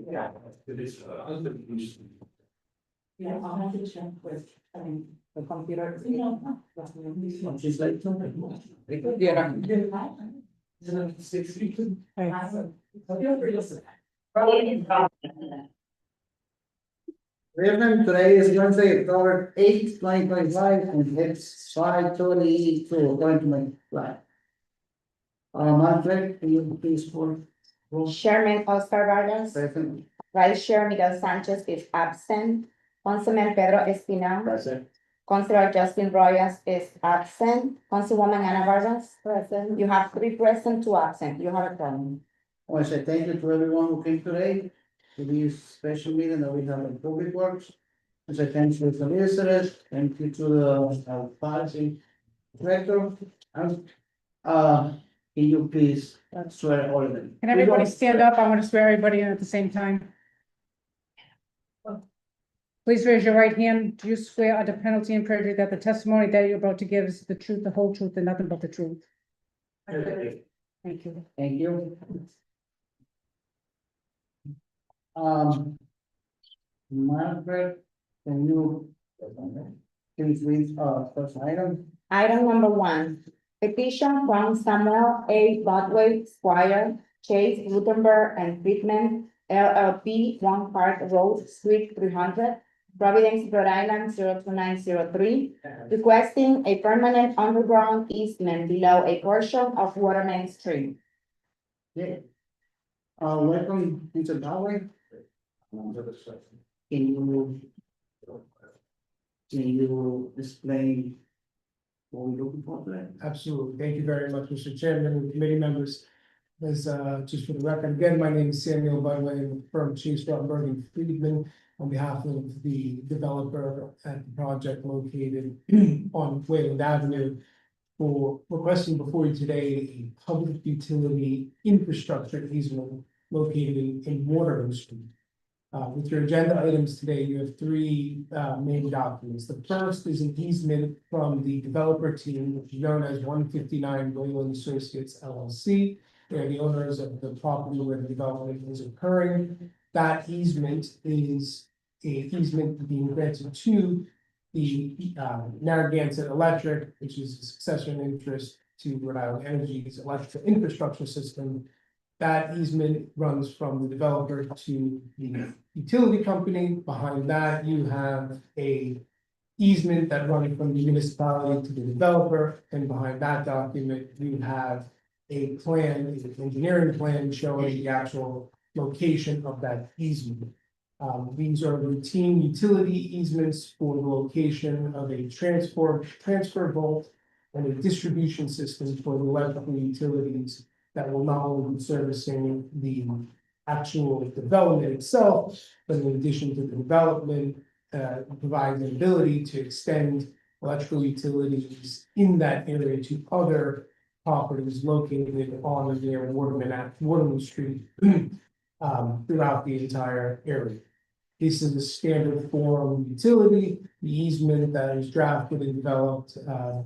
Yeah, it is, Yeah, I'll have to check with, the computer. She's like. Evening, today is Wednesday, October 8th, 2025, and it's 5:22, according to my plan. Madam Clerk, can you please call roll? Chairman Oscar Vargas, Second. Vice Chair Miguel Sanchez is absent. Councilman Pedro Espinal, Present. Councilor Justin Royas is absent. Councilwoman Ana Vargas. Present. You have 3 present, 2 absent. You have a problem. I want to say thank you to everyone who came today to this special meeting that we have in Public Works. I say thanks to the solicitors, thank you to the policy director. And, can you please swear all of them? Can everybody stand up? I want to swear everybody in at the same time. Please raise your right hand. Do you swear under penalty and perjury that the testimony that you're about to give is the truth, the whole truth, and nothing but the truth? Thank you. Thank you. Margaret, can you please read first item? Item number 1, petition from Samuel A. Bodway, Squire, Chase, Gutenberg, and Friedman, LLP, 1 Park Road, Suite 300, Providence, Rhode Island, 02903, requesting a permanent underground easement below a portion of Waterman Street. Yeah. Welcome, Mr. Dowling. Can you explain what we're looking for today? Absolutely. Thank you very much, Mr. Chairman and committee members. As just for the record, again, my name is Samuel Budway with the firm Chase Ruttenberg and Friedman on behalf of the developer at the project located on Wayland Avenue for requesting before you today a public utility infrastructure easement located in Waterman Street. With your agenda items today, you have 3 main documents. The first is an easement from the developer team, which is known as 159 Wayland Associates LLC. They're the owners of the property where the development is occurring. That easement is an easement being granted to the Narragansett Electric, which is a successor in interest to Rhode Island Energy's electrical infrastructure system. That easement runs from the developer to the utility company. Behind that, you have a easement that runs from the municipality to the developer. And behind that document, you have a plan, an engineering plan showing the actual location of that easement. These are routine utility easements for the location of a transfer vault and a distribution system for the electrical utilities that will not only be servicing the actual development itself, but in addition to the development, provide the ability to extend electrical utilities in that area to other properties located on or near Waterman Street throughout the entire area. This is a standard form utility. The easement that is drafted and developed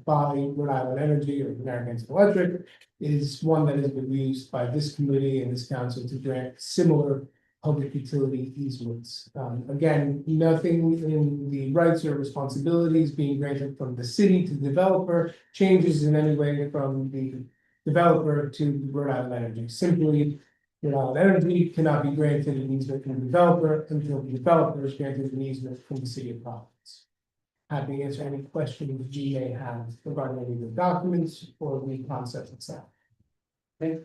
by Rhode Island Energy or Narragansett Electric is one that has been used by this committee and this council to grant similar public utility easements. Again, nothing in the rights or responsibilities being granted from the city to the developer changes in any way from the developer to Rhode Island Energy. Simply, Rhode Island Energy cannot be granted an easement from the developer until the developer is granted an easement from the city of Providence. Happy to answer any questions you may have regarding any of the documents or the concept itself. Okay.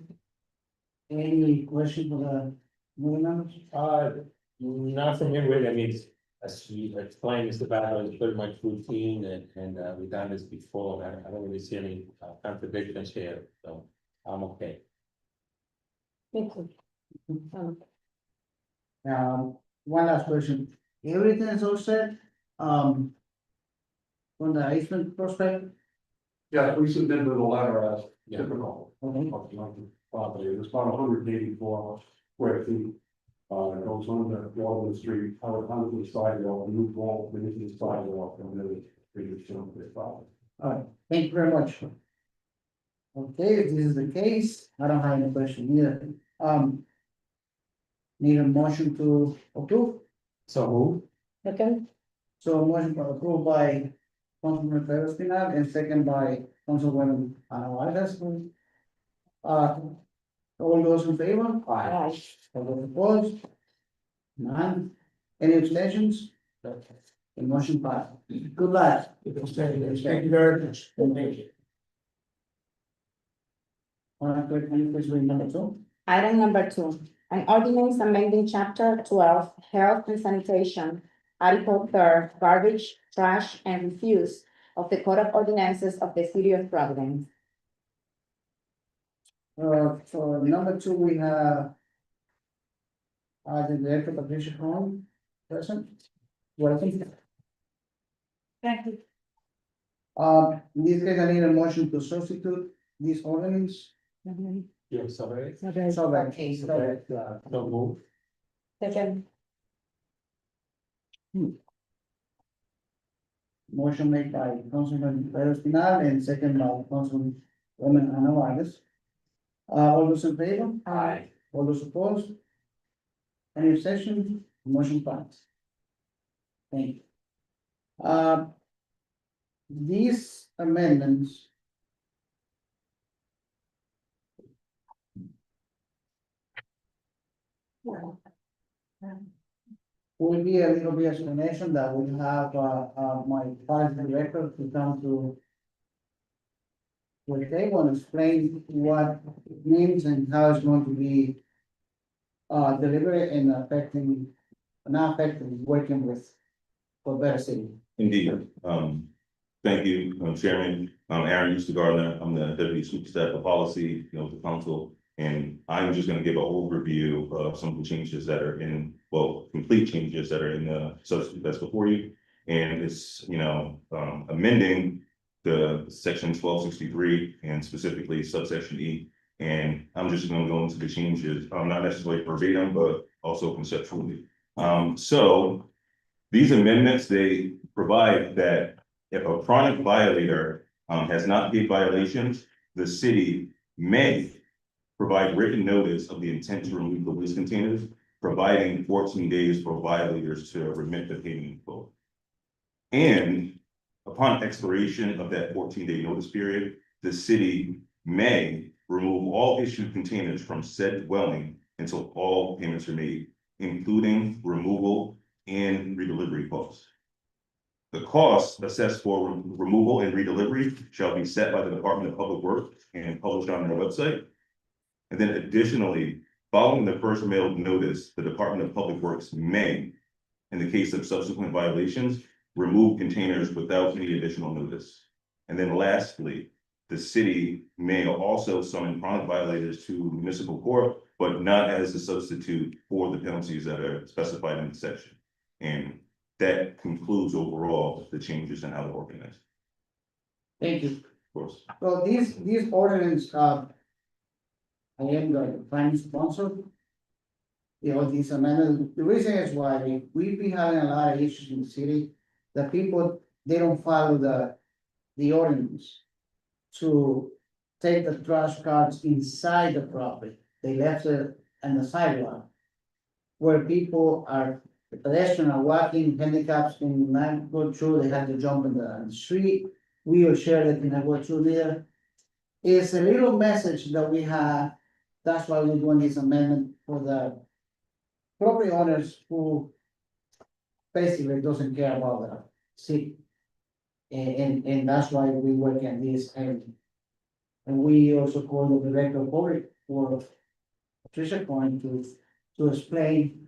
Any question for the board members? not from him really, I mean, as you explained, Mr. Barrow is pretty much routine and we've done this before, and I don't really see any contradictions here, so I'm okay. Thank you. One last question. Everything is all set, from the easement perspective? Yeah, we submitted a letter as Yeah. typical Okay. of the property, it's about 184 square feet. It goes on the Waterman Street, on the sidewalk, new wall, the sidewalk, and then it's shown this property. All right, thank you very much. Okay, if this is the case, I don't have any question either. Need a motion to approve? So move. Second, So a motion for approved by Councilman Pedro Espinal and second by Councilwoman Ana Vargas. All those in favor? aye. All those opposed? None. Any abstentions? The motion passed. Good luck. Thank you very much. Thank you. Clerk, can you please read number 2? Item number 2, an ordinance amending chapter 12, health and sanitation, article 3, garbage, trash, and refuse of the Code of Ordinances of the City of Providence. For number 2, we have the Director Patricia Hong, present. Welcome. Thank you. In this case, I need a motion to substitute this ordinance. Yeah, sorry. Okay. So that, So move. Second, motion made by Councilman Pedro Espinal and second by Councilwoman Ana Vargas. All those in favor? aye. All those opposed? Any abstention? Motion passed. Thank you. These amendments. Will be a little bit explanation that we have, my finance director to come to. Where they want to explain what it means and how it's going to be. Deliberate and affecting, not affecting, working with. For better city. Indeed. Thank you, Chairman. Aaron Eustace Gardner. I'm the Deputy Superstaff of Policy, with the council. And I'm just gonna give an overview of some of the changes that are in, complete changes that are in the substitute that's before you. And it's, amending the section 1263 and specifically subsection E. And I'm just gonna go into the changes, not necessarily verbatim, but also conceptually. So these amendments, they provide that if a chronic violator has not paid violations, the city may provide written notice of the intent to remove the waste containers, providing 14 days for violators to remit the payment in full. And upon expiration of that 14-day notice period, the city may remove all issued containers from said dwelling until all payments are made, including removal and redelivery costs. The costs assessed for removal and redelivery shall be set by the Department of Public Works and published on their website. And then additionally, following the first mailed notice, the Department of Public Works may, in the case of subsequent violations, remove containers without any additional notice. And then lastly, the city may also summon chronic violators to municipal court, but not as a substitute for the penalties that are specified in the section. And that concludes overall the changes in how to organize, Thank you. of course. So these ordinance, I am the prime sponsor. These amendments, the reason is why we've been having a lot of issues in the city. The people, they don't follow the ordinance. To take the trash carts inside the property, they left it on the sidewalk. Where people are, the pedestrians are walking, handicaps can not go through, they have to jump in the street. Wheelchair that cannot go through there. It's a little message that we have, that's why we're doing this amendment for the property owners who basically doesn't care about the city. And that's why we work at this, and we also call the director of public for Patricia Coyne to explain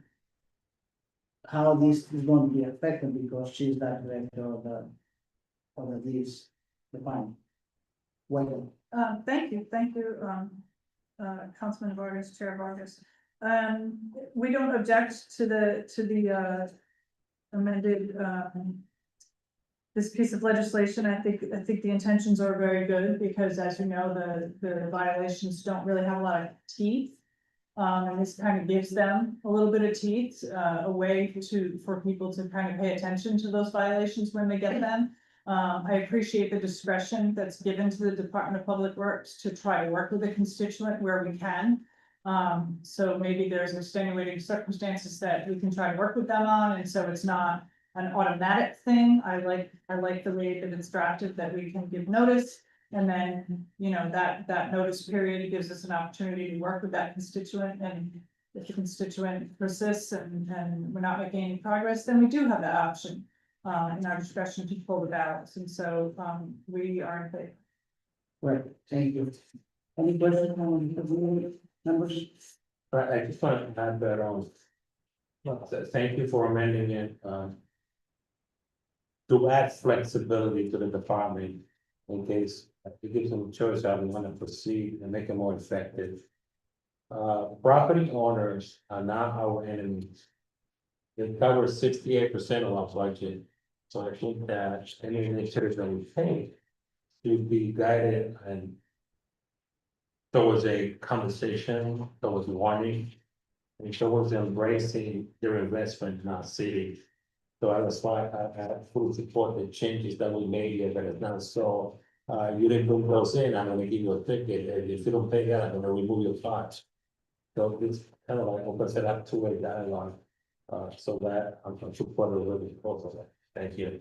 how this is going to be affected, because she's that director of this department. Welcome. Thank you, Councilman Vargas, Chair Vargas. We don't object to the amended, this piece of legislation. I think the intentions are very good, because as you know, the violations don't really have a lot of teeth. And this kind of gives them a little bit of teeth, a way for people to kind of pay attention to those violations when they get them. I appreciate the discretion that's given to the Department of Public Works to try to work with a constituent where we can. So maybe there's extenuating circumstances that we can try to work with them on, and so it's not an automatic thing. I like the way that it's drafted, that we can give notice. And then, that notice period gives us an opportunity to work with that constituent, and if the constituent persists and we're not making any progress, then we do have that option. In our discretion to pull the ballots, and so, we are in favor. Right, thank you. Any questions on the board members? But I just want to add that thank you for amending it, to add flexibility to the department in case it gives them a choice how they want to proceed and make it more effective. Property owners are not our enemies. It covers 68% of our budget, so I think that any initiatives that we take should be guided and towards a conversation, towards warning, and towards embracing their investment in our city. So that's why I fully support the changes that we made here, but it's not so, you didn't put those in, I'm gonna give you a ticket, and if you don't pay that, I'm gonna remove your funds. So it's kind of like opens it up two-way dialogue, so that I'm supportive of the proposal. Thank you.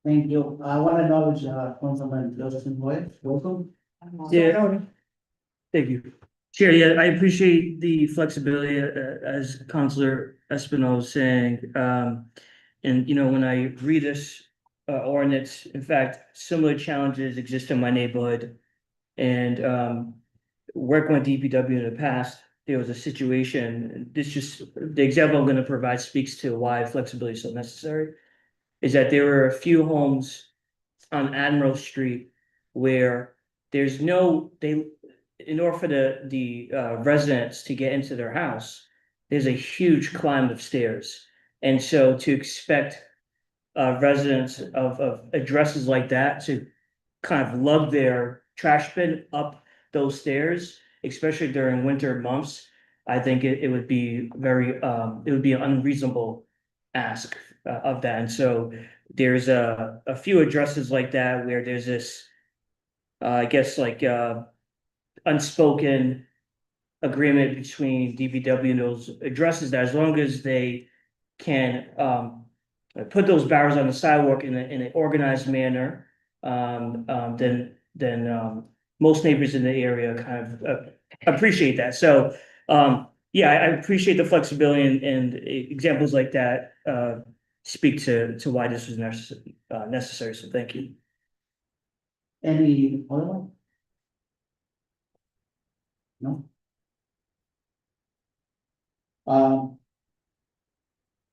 Thank you. I want to acknowledge, Councilman Justin Boyd, welcome. Yeah. Thank you. Chair, yeah, I appreciate the flexibility, as Councilor Espino was saying. And when I read this ordinance, in fact, similar challenges exist in my neighborhood. And working with DPW in the past, there was a situation, the example I'm gonna provide speaks to why flexibility is so necessary. Is that there were a few homes on Admiral Street where there's in order for the residents to get into their house, there's a huge climb of stairs. And so to expect residents of addresses like that to kind of lug their trash bin up those stairs, especially during winter months, I think it would be it would be an unreasonable ask of that. And so there's a few addresses like that where there's this, I guess, like unspoken agreement between DPW and those addresses, that as long as they can put those barriers on the sidewalk in an organized manner, then most neighbors in the area kind of appreciate that. So yeah, I appreciate the flexibility, and examples like that speak to why this was necessary. So thank you. Any other one? No?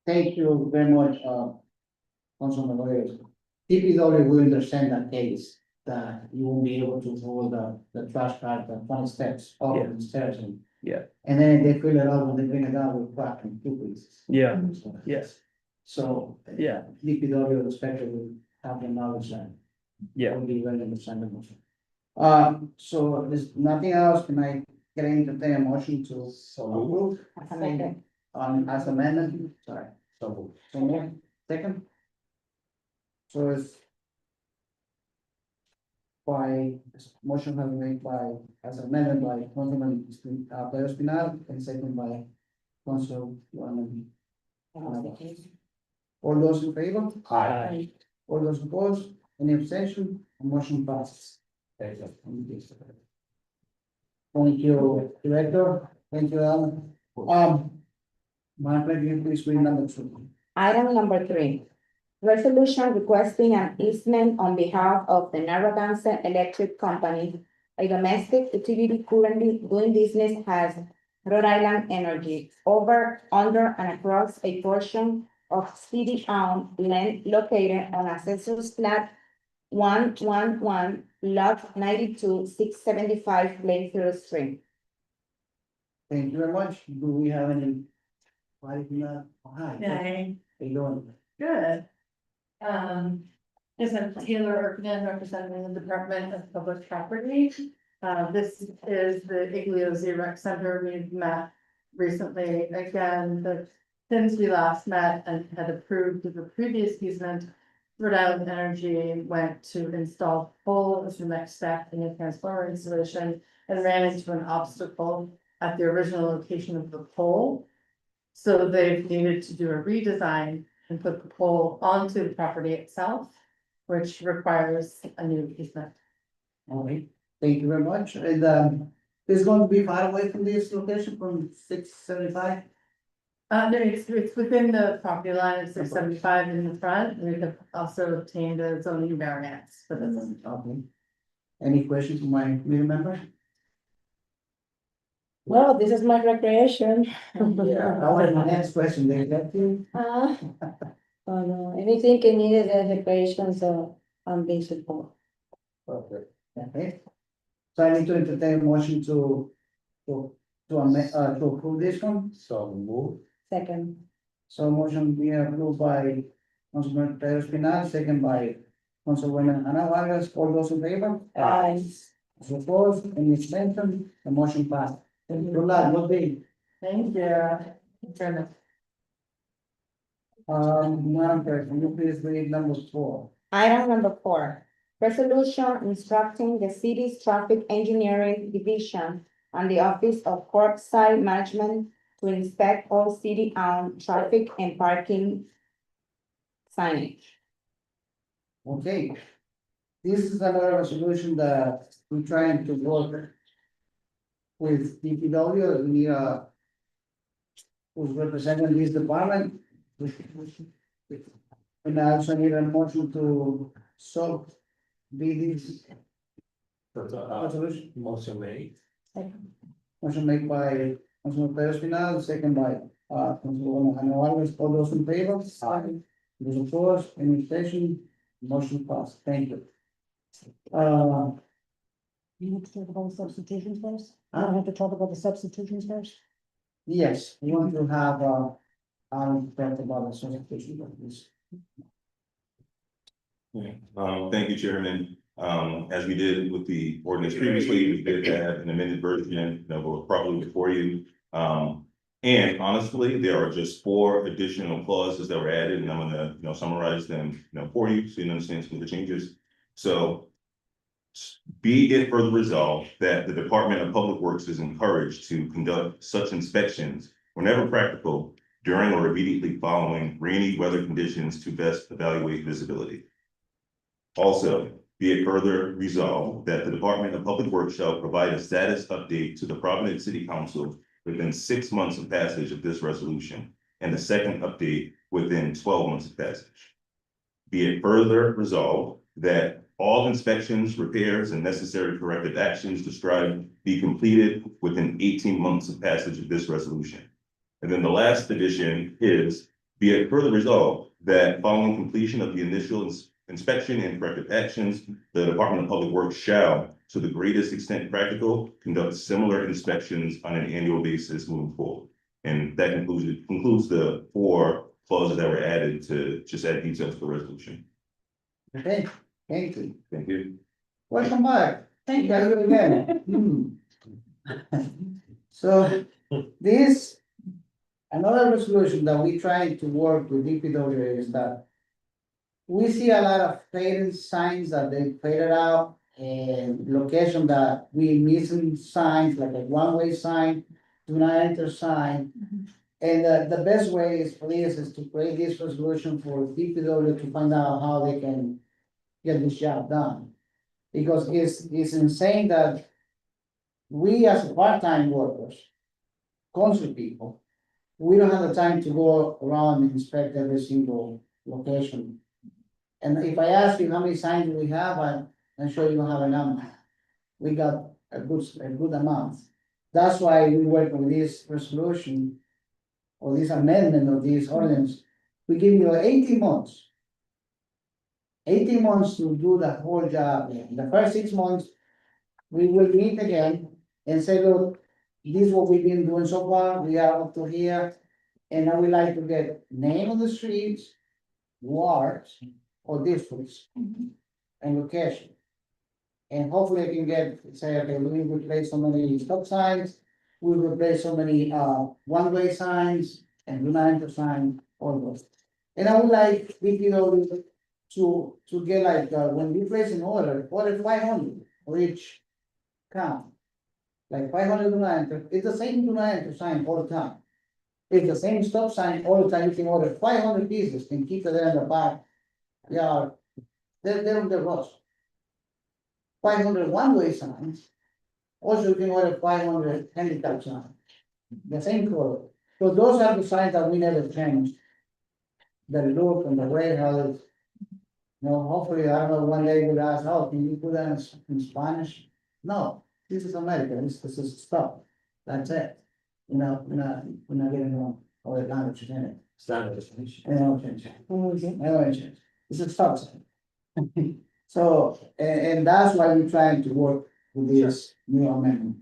Thank you very much, Councilman Lawyers. DPW will understand that case, that you won't be able to hold the trash bag, the 20 steps up Yeah. the stairs and. Yeah. And then they fill it out, when they bring it down, we're back in 2 pieces. Yeah. Yes. So. Yeah. DPW inspector will have the knowledge that. Yeah. Will be very understandable. So there's nothing else, can I get entertain a motion to approve? Second. As amended, sorry. So, So moved. Second? So it's. By, motion has been made by, as amended by Councilman Pedro Espinal, and second by Council. All those in favor? hi, All those opposed? Any abstention? Motion passes. thank you. Thank you, Director. Thank you, Alan. Margaret, you please read number 2. Item number 3. Resolution requesting an easement on behalf of the Narragansett Electric Company, a domestic utility currently doing business as Rhode Island Energy, over, under, and across a portion of city-owned land located on Assessor's Plat 111, Lot 92, 675 Lakeville Street. Thank you very much. Do we have any? Hi. Yeah, How you doing? good. This is Taylor Erkman, representing the Department of Public Property. This is the Iglesias Rec Center. We've met recently again, since we last met and had approved the previous easement. Rhode Island Energy went to install pole as the next step in the transformer installation and ran into an obstacle. at the original location of the pole. So they've needed to do a redesign and put the pole onto the property itself, which requires a new easement. All right, thank you very much, and, it's going to be far away from this location from 675. No, it's within the property line, it's 675 in the front, and we have also obtained a zoning variance for this. Okay. Any questions from my committee member? Well, this is my recreation. Yeah, I want my next question, they got you? Oh, no, anything can need as recreation, so I'm being support. Perfect. Okay. So I need to entertain a motion to approve this one. So move. Second. So motion being approved by Councilman Pedro Espinal, second by Councilwoman Ana Vargas, all those in favor? Aye. Those opposed, any extension, the motion passed. Thank you, good luck, good day. Thank you. Chairman. Madam Clerk, can you please read number 4? Item number 4, resolution instructing the city's traffic engineering division and the Office of Curbside Management to inspect all city-owned traffic and parking signage. Okay. This is another resolution that we're trying to work with DPW, we who's representing this department. And I also need a motion to sub this That's resolution. motion made. Motion made by Councilman Pedro Espinal, second by Councilwoman Ana Vargas, all those in favor? Aye. Those opposed, any extension, motion passed, thank you. You have to talk about the substitutions first? Huh? I have to talk about the substitutions first? Yes, we want to have, talk about the certification of this. Thank you, Chairman. As we did with the ordinance previously, we did have an amended version that was probably before you. And honestly, there are just 4 additional clauses that were added, and I'm gonna, summarize them, for you, so you understand some of the changes. So be it further resolved that the Department of Public Works is encouraged to conduct such inspections whenever practical during or immediately following rainy weather conditions to best evaluate visibility. Also, be it further resolved that the Department of Public Works shall provide a status update to the Providence City Council within 6 months of passage of this resolution, and the second update within 12 months of passage. Be it further resolved that all inspections, repairs, and necessary corrective actions described be completed within 18 months of passage of this resolution. And then the last addition is, be it further resolved that following completion of the initial inspection and corrective actions, the Department of Public Works shall, to the greatest extent practical, conduct similar inspections on an annual basis moving forward. And that concludes the 4 clauses that were added to just add details to the resolution. Okay, thank you. Thank you. Welcome back. Thank you. Got you again. So this, another resolution that we try to work with DPW is that we see a lot of faded signs that they faded out and location that we missing signs like a one-way sign, do not enter sign. And the best way is for this is to create this resolution for DPW to find out how they can get this job done. Because it's insane that we as part-time workers, council people, we don't have the time to go around and inspect every single location. And if I ask you how many signs we have, I'm sure you don't have a number. We got a good amount. That's why we work on this resolution or this amendment of this ordinance. We give you 18 months. 18 months to do the whole job. In the first 6 months, we will meet again and say, look, this is what we've been doing so far. We are up to here. And I would like to get name of the streets, wards, or districts, and location. And hopefully I can get, say, okay, we replace so many stop signs, we replace so many one-way signs and do not enter sign, all those. And I would like DPW to get like when we place an order 500 for each count. like 500 do not enter, it's the same do not enter sign all the time. It's the same stop sign all the time, you can order 500 pieces and keep it there in the back. Yeah, they're on the road. 500 one-way signs. Also, you can order 500 handicap signs. The same color. So those are the signs that we never changed. The look and the way how it's. You know, hopefully, I don't know, one day we'll ask, oh, can you put that in Spanish? No, this is America, this is stuff. That's it. You know, we're not getting wrong, all the language in it. Standard. And I don't change it. I don't change. It's a stop sign. So, and that's why we're trying to work with this new amendment.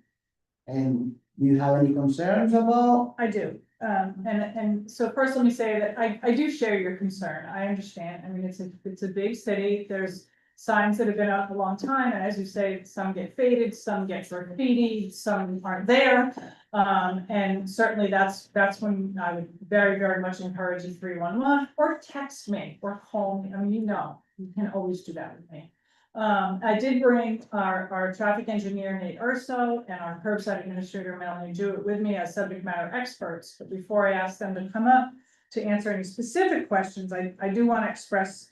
And do you have any concerns about? I do, and so first let me say that I do share your concern, I understand, I mean, it's a big city, there's. Signs that have been up a long time, and as you say, some get faded, some get graffiti, some aren't there. And certainly that's when I would very, very much encourage a 311, or text me, or call me, I mean, you can always do that with me. I did bring our traffic engineer Nate Urso and our curbside administrator Melanie Jewett with me as subject matter experts, but before I ask them to come up to answer any specific questions, I do want to express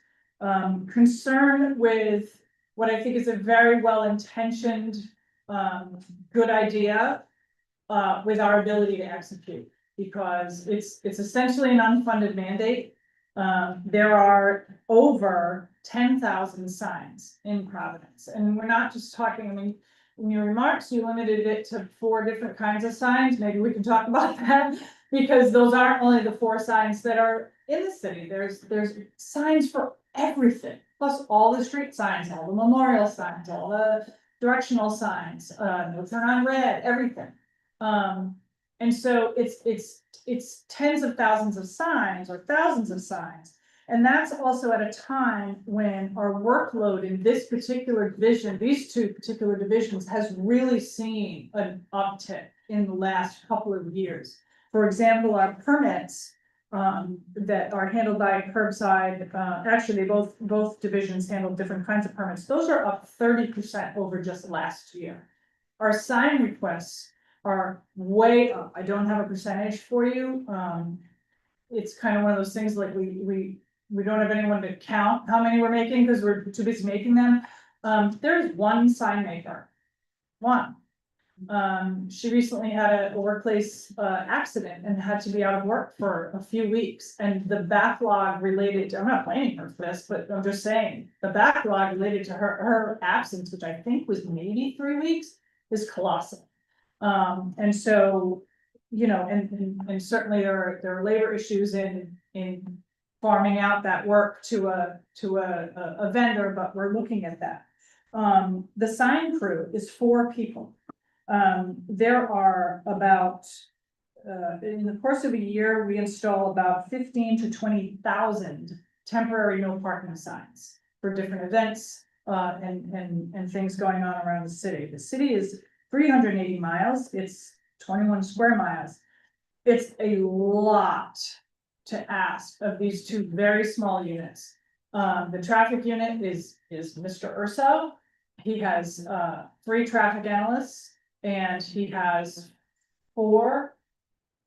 concern with what I think is a very well-intentioned, good idea, with our ability to execute, because it's essentially an unfunded mandate. There are over 10,000 signs in Providence, and we're not just talking, I mean, in your remarks, you limited it to 4 different kinds of signs. Maybe we can talk about that, because those aren't only the 4 signs that are in the city. There's signs for everything, plus all the street signs, all the memorial signs, all the directional signs, no turn on red, everything. And so it's tens of thousands of signs or thousands of signs. And that's also at a time when our workload in this particular division, these 2 particular divisions, has really seen an uptick in the last couple of years. For example, our permits that are handled by curbside, actually, both divisions handle different kinds of permits. Those are up 30% over just last year. Our sign requests are way up. I don't have a percentage for you. It's kind of one of those things like we don't have anyone to count how many we're making because we're too busy making them. There's one sign maker, one. She recently had a workplace accident and had to be out of work for a few weeks, and the backlog related to, I'm not blaming her for this, but I'm just saying, the backlog related to her absence, which I think was maybe 3 weeks, is colossal. And so, you know, and certainly there are labor issues in farming out that work to a vendor, but we're looking at that. The sign crew is 4 people. There are about, in the course of a year, we install about 15 to 20,000 temporary no parking signs for different events, and things going on around the city. The city is 380 miles, it's 21 square miles. It's a lot to ask of these 2 very small units. The traffic unit is Mr. Urso. He has 3 traffic analysts, and he has 4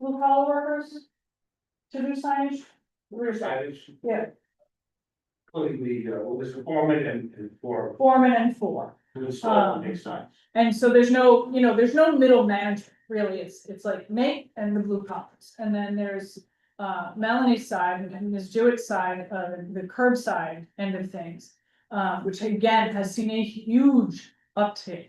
blue collar workers to do signage. Yeah, Including the foreman and 4. foreman and 4. To install the signs. And so there's no, there's no middle management, really. It's like Nate and the blue collars. And then there's Melanie's side and Ms. Jewett's side, the curbside end of things, which again has seen a huge uptick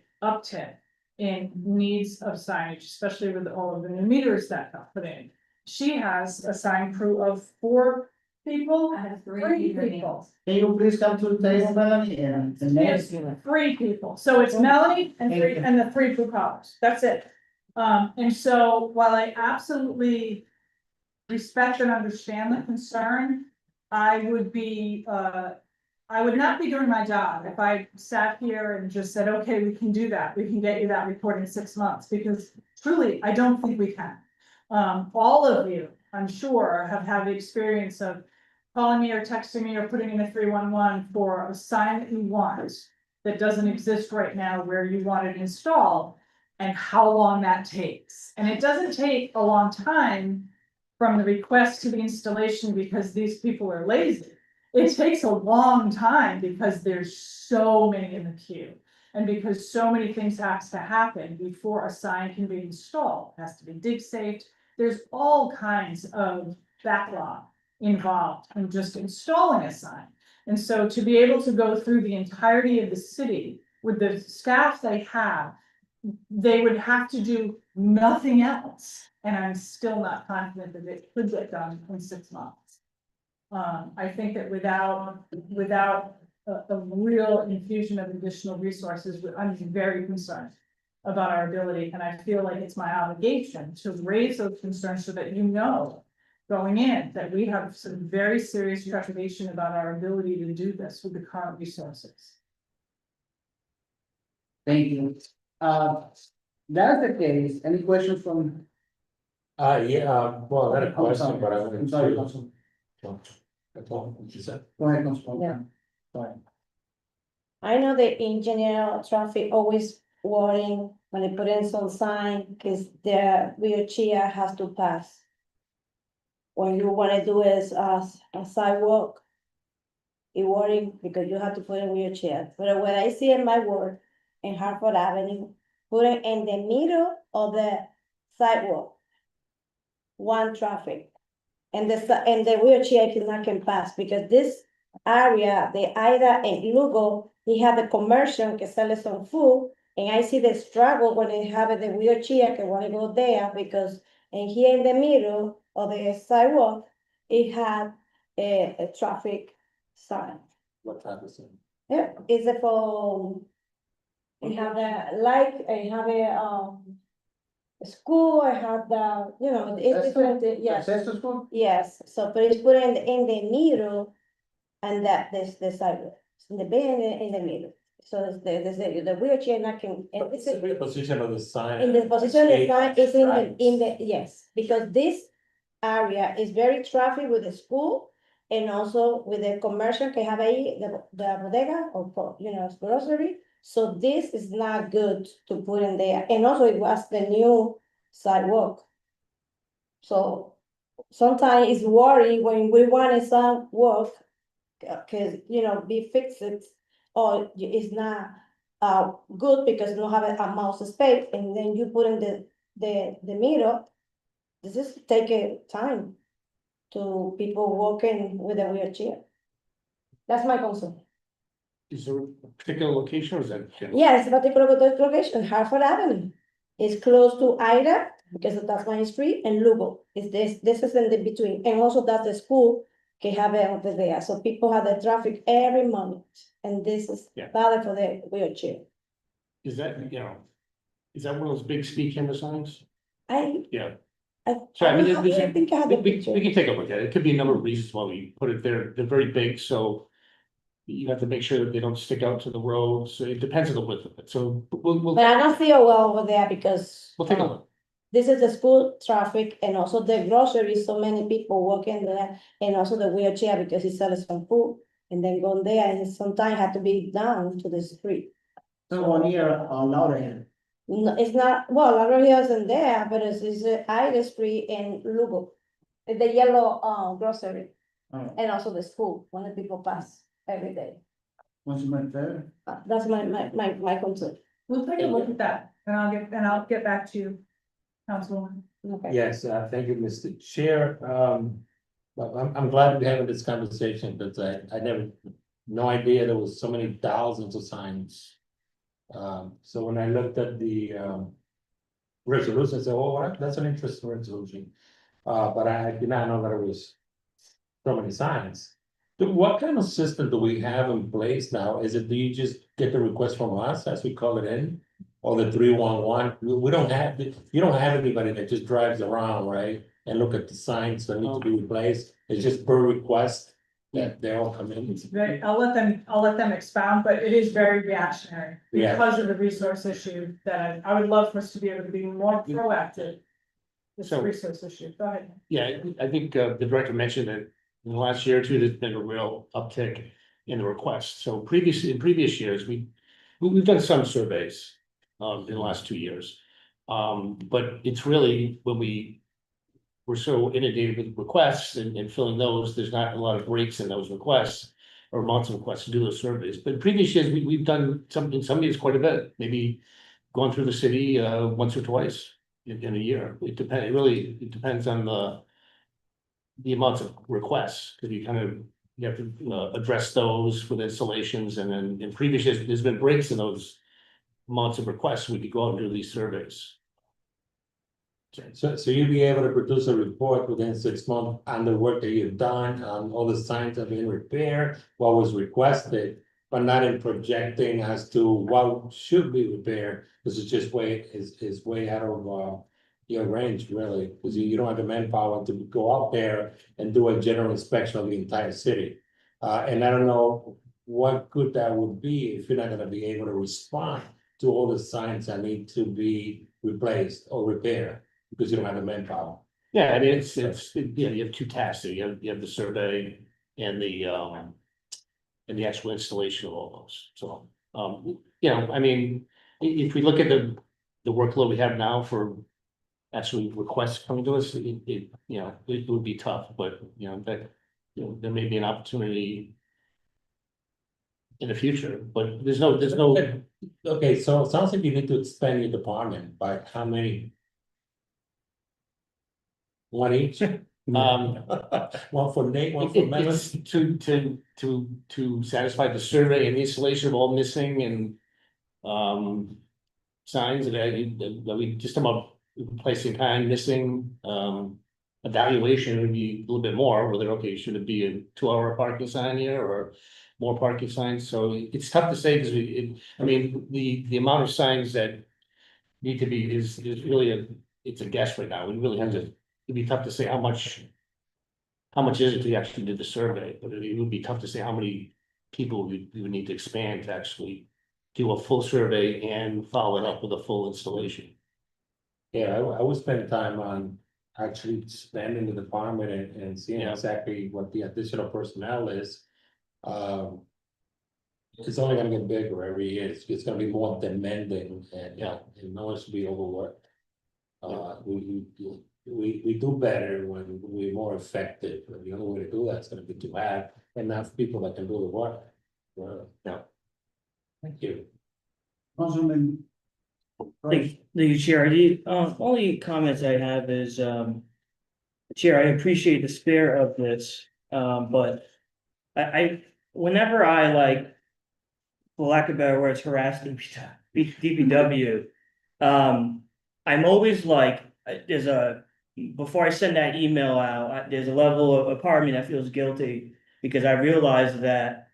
in needs of signage, especially with all of the new meters that got put in. She has a sign crew of 4 people. I have 3 people. Can you please come to the table, Melanie, and the Yes, next? 3 people. So it's Melanie and 3 and the 3 blue collars. That's it. And so while I absolutely respect and understand the concern, I would not be doing my job if I sat here and just said, okay, we can do that. We can get you that report in 6 months, because truly, I don't think we can. All of you, I'm sure, have had the experience of calling me or texting me or putting in a 311 for a sign that you want that doesn't exist right now where you want it installed. and how long that takes. And it doesn't take a long time from the request to the installation because these people are lazy. It takes a long time because there's so many in the queue. And because so many things have to happen before a sign can be installed, it has to be dig safe. There's all kinds of backlog involved in just installing a sign. And so to be able to go through the entirety of the city with the staff they have, they would have to do nothing else. And I'm still not confident that it could get done in 6 months. I think that without a real infusion of additional resources, I'm very concerned about our ability, and I feel like it's my obligation to raise those concerns so that you know, going in, that we have some very serious trepidation about our ability to do this with the current resources. Thank you. That's the case. Any questions from? Well, I had a question, but I I'm wouldn't. sorry, Councilman. Is that? Go ahead, Councilman. Yeah. Sorry. I know the engineer of traffic always worrying when they put in some sign, because the wheelchair has to pass. When you wanna do is a sidewalk, it worrying because you have to put in wheelchair, but what I see in my work in Hartford Avenue, put it in the middle of the sidewalk. One traffic, and the wheelchair can pass, because this area, the Ida and Lugo, he have a commercial que sell some food, and I see the struggle when they have the wheelchair que wanna go there, because and here in the middle of the sidewalk, it had a traffic sign. What type of thing? Yeah, it's a for, you have a light, you have a school, I have the, you know, it's different, yes. Access to school? Yes, so but it's put in the middle, and that this the sidewalk, in the bin in the middle. So it's the wheelchair not can, and It's it's the real position of the sign. in the position the sign is Right. in the, yes, because this area is very traffic with the school and also with the commercial que have ahí, the bodega or, you know, grocery. So this is not good to put in there, and also it was the new sidewalk. So sometimes it's worry when we want some work, cause you know, be fixed, or it's not good because you don't have a mouse space, and then you put in the middle. This is take a time to people walking with a wheelchair. That's my concern. Is there a particular location or is that? Yes, particular location, Hartford Avenue. It's close to Ida, because that's my street, and Lugo. Is this is in the between, and also that's the school can have it over there, so people have the traffic every moment, and this is Yeah. valid for the wheelchair. Is that, you know, is that one of those big speed camera signs? I. Yeah. I, So I mean, I think I had the we picture. can take a look at it. It could be a number of reasons why we put it there. They're very big, so. You have to make sure that they don't stick out to the road, so it depends on the width of it, so we'll But I don't feel well over there because. take a look. This is the school traffic and also the grocery, so many people walking there, and also the wheelchair because he sells some food. And then go there, and sometimes have to be down to the street. So 1 year on Laurean. No, it's not, well, Lauderdale isn't there, but it's Ida Street and Lugo. The yellow grocery, Alright, and also the school, when the people pass every day. Councilman Fair. That's my concern. We'll take a look at that, and I'll get back to you, Councilwoman. Okay. Yes, thank you, Mr. Chair. Well, I'm glad we're having this conversation, but I never, no idea there was so many thousands of signs. So when I looked at the resolution, I said, oh, that's an interesting resolution. But I did not know that it was so many signs. What kind of system do we have in place now? Is it, do you just get the request from us as we call it in? Or the 311? We don't have, you don't have anybody that just drives around, right? And look at the signs that need to be replaced. It's just per request that they all come in. It's very, I'll let them expound, but it is very reactionary Yeah. because of the resource issue that I would love for us to be able to be more proactive. This So- resource issue, go ahead. Yeah, I think the director mentioned that in the last year or two, there's been a real uptick in the requests. So in previous years, we've done some surveys in the last 2 years. But it's really when we're so inundated with requests and filling those, there's not a lot of breaks in those requests. Or amounts of requests to do those surveys, but in previous years, we've done in some years quite a bit, maybe gone through the city, once or twice in a year. It depends on the amounts of requests, because you have to, address those with installations, and then in previous years, there's been breaks in those amounts of requests, we could go out and do these surveys. So you'd be able to produce a report within 6 months on the work that you've done, on all the signs that have been repaired, what was requested, but not in projecting as to what should be repaired, because it's just is way out of your range, really, because you don't have the manpower to go out there and do a general inspection of the entire city. And I don't know what good that would be if you're not gonna be able to respond to all the signs that need to be replaced or repaired, because you don't have the manpower. Yeah, I mean, you have two tasks there, you have the survey and the actual installation of all those, so, I mean, if we look at the workload we have now for actually requests coming to us, it would be tough, but, there may be an opportunity in the future, but there's no, Okay, so it sounds like you need to expand your department by how many? One each? One for Nate, one for it's Melon? to satisfy the survey and the installation of all missing and signs that we just about replacing kind, missing, evaluation would be a little bit more, whether, okay, should it be a 2-hour parking sign here or more parking signs? So it's tough to say, because the amount of signs that need to be is really it's a guess right now. We really have to, it'd be tough to say how much is it to actually do the survey, but it would be tough to say how many people we would need to expand to actually do a full survey and follow it up with a full installation. Yeah, I would spend time on actually expanding the department and seeing Yeah. exactly what the additional personnel is. It's only gonna get bigger every year, it's gonna be more demanding and no one should be overworked. We do better when we're more effective, and the only way to do that is gonna be to have enough people that can do the work. Yeah. Thank you. Councilman. Thank you, Chair. The only comments I have is, Chair, I appreciate the spirit of this, but whenever I like, for lack of better words, harass DPW, I'm always like, before I send that email out, there's a level of part of me that feels guilty, because I realize that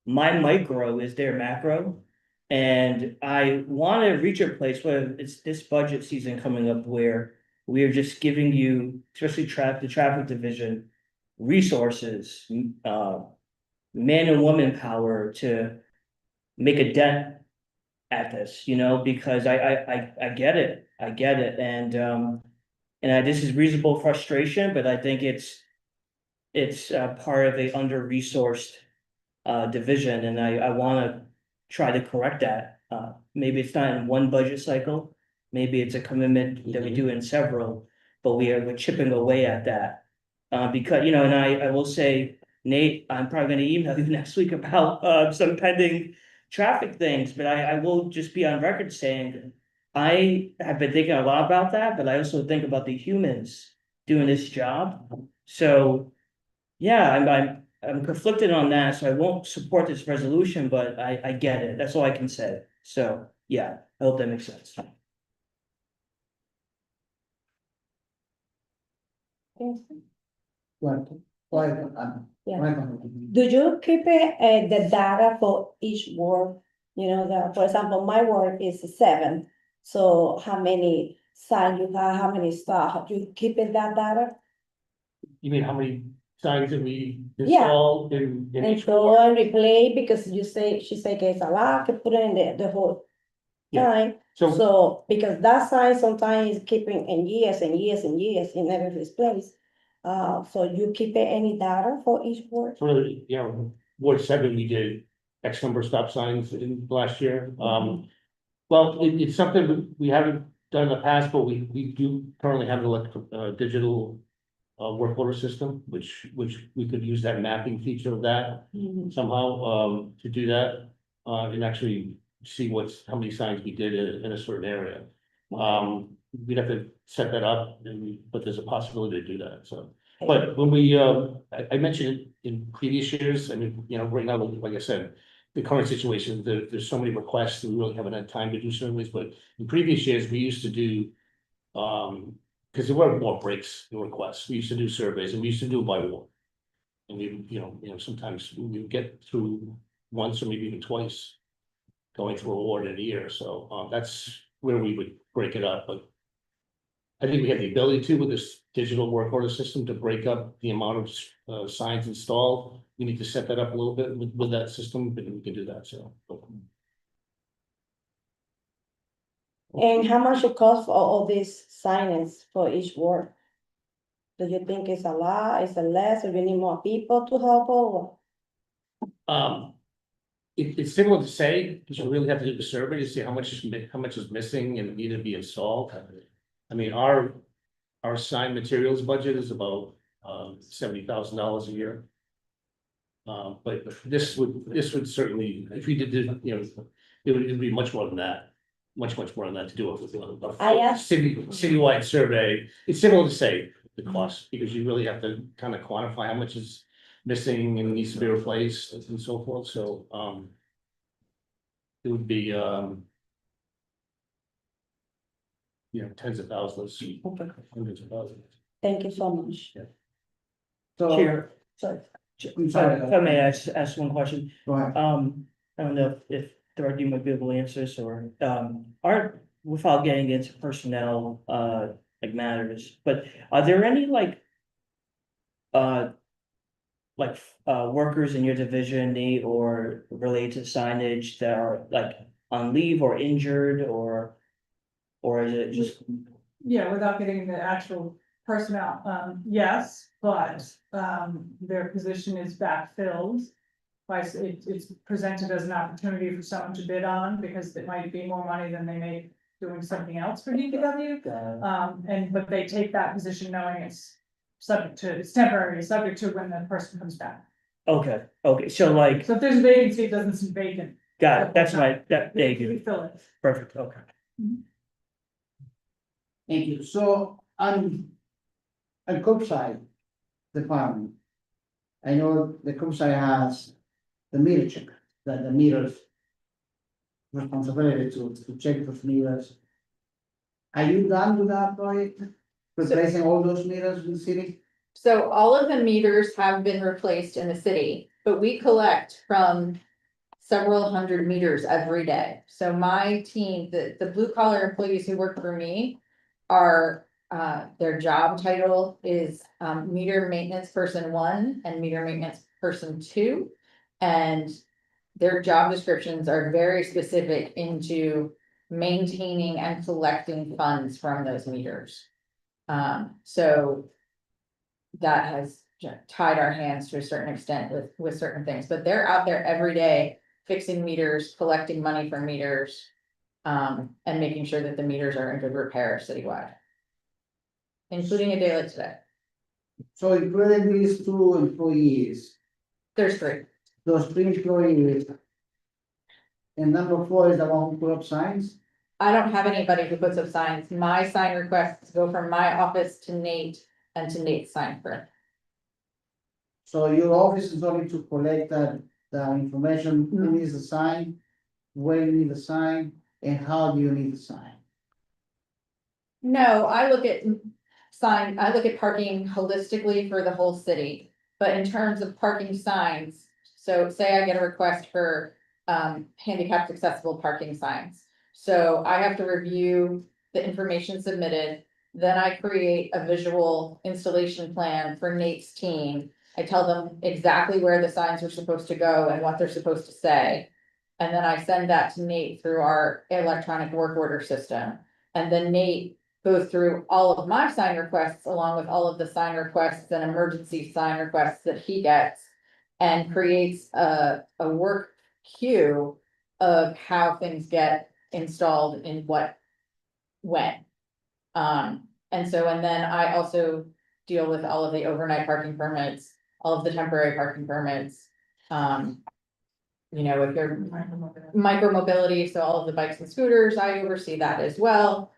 my micro is their macro. And I want to reach a place where it's this budget season coming up where we are just giving you, especially the traffic division, resources, man and woman power to make a dent at this, because I get it, and this is reasonable frustration, but I think it's part of a under-resourced division, and I want to try to correct that. Maybe it's not in one budget cycle, maybe it's a commitment that we do in several, but we're chipping away at that. Because, and I will say, Nate, I'm probably gonna email you next week about some pending traffic things, but I will just be on record saying I have been thinking a lot about that, but I also think about the humans doing this job. So, yeah, I'm conflicted on that, so I won't support this resolution, but I get it. That's all I can say. So, yeah, I hope that makes sense. Do you keep the data for each ward? For example, my ward is 7. So how many signs you have, how many staff, you keeping that data? You mean how many signs that we Yeah. installed in And each so ward? and replay, because she said it's a lot to put in the whole Yeah. time. So, So, because that sign sometimes is keeping in years and years and years in every place. So you keep any data for each ward? Ward 7, we did X number of stop signs in last year. Well, it's something we haven't done in the past, but we do currently have an digital work order system, which we could use that mapping feature of that somehow, to do that. And actually see how many signs we did in a certain area. We'd have to set that up, but there's a possibility to do that, so. But when I mentioned it in previous years, I mean, right now, like I said, the current situation, there's so many requests, we really haven't had time to do surveys, but in previous years, we used to do. Because there were more breaks in requests, we used to do surveys, and we used to do it by ward. And we, sometimes we would get through once or maybe even twice. Going through a ward in a year, so that's where we would break it up, but. I think we have the ability to with this digital work order system to break up the amount of signs installed. We need to set that up a little bit with that system, but we can do that, so. And how much it cost for all these signings for each ward? Do you think it's a lot, it's a less, or you need more people to help over? It's difficult to say, because you really have to do the survey to see how much is missing and need to be installed. I mean, our sign materials budget is about $70,000 a year. But this would certainly, if we did, it'd be much more than that. Much more than that to do it with I asked- citywide survey. It's difficult to say the cost, because you really have to kind of quantify how much is missing and needs to be replaced and so forth, so, it would be, tens of thousands, hundreds of thousands. Thank you so much. So, Chair, Sorry. I'm sorry. if I may ask one question, Go ahead. I don't know if Dorothy might be able to answer this, or, aren't, without getting into personnel, like matters, but are there any workers in your division, or related to signage that are on leave or injured, or is it just, Yeah, without getting the actual personnel, yes, but, their position is backfilled. It's presented as an opportunity for someone to bid on, because it might be more money than they make doing something else for DPW. But they take that position knowing it's temporary, subject to when the person comes back. okay, so So if there's a vacancy, it doesn't seem vacant. got it, thank you, We fill it. perfect, okay. Thank you. So on curbside department, I know the curbside has the meter check, that the meters responsibility to check those meters. Are you done with that project? Replacing all those meters in the city? So all of the meters have been replaced in the city, but we collect from several hundred meters every day. So my team, the blue collar employees who work for me are, their job title is meter maintenance person 1 and meter maintenance person 2. And their job descriptions are very specific into maintaining and collecting funds from those meters. So that has tied our hands to a certain extent with certain things, but they're out there every day fixing meters, collecting money from meters, and making sure that the meters are in good repair citywide, including a day like today. So including these 2 employees, There's 3. those 3 employees. And number 4 is the one who put up signs. I don't have anybody who puts up signs. My sign requests go from my office to Nate and to Nate's sign print. So your office is only to collect the information, who needs the sign, where you need the sign, and how do you need the sign? No, I look at parking holistically for the whole city, but in terms of parking signs, so say I get a request for handicapped accessible parking signs. So I have to review the information submitted, then I create a visual installation plan for Nate's team. I tell them exactly where the signs are supposed to go and what they're supposed to say. And then I send that to Nate through our electronic work order system. And then Nate goes through all of my sign requests along with all of the sign requests and emergency sign requests that he gets. And creates a work queue of how things get installed in what when. And so, and then I also deal with all of the overnight parking permits, all of the temporary parking permits. You know, if you're micro mobility, so all of the bikes and scooters, I oversee that as well.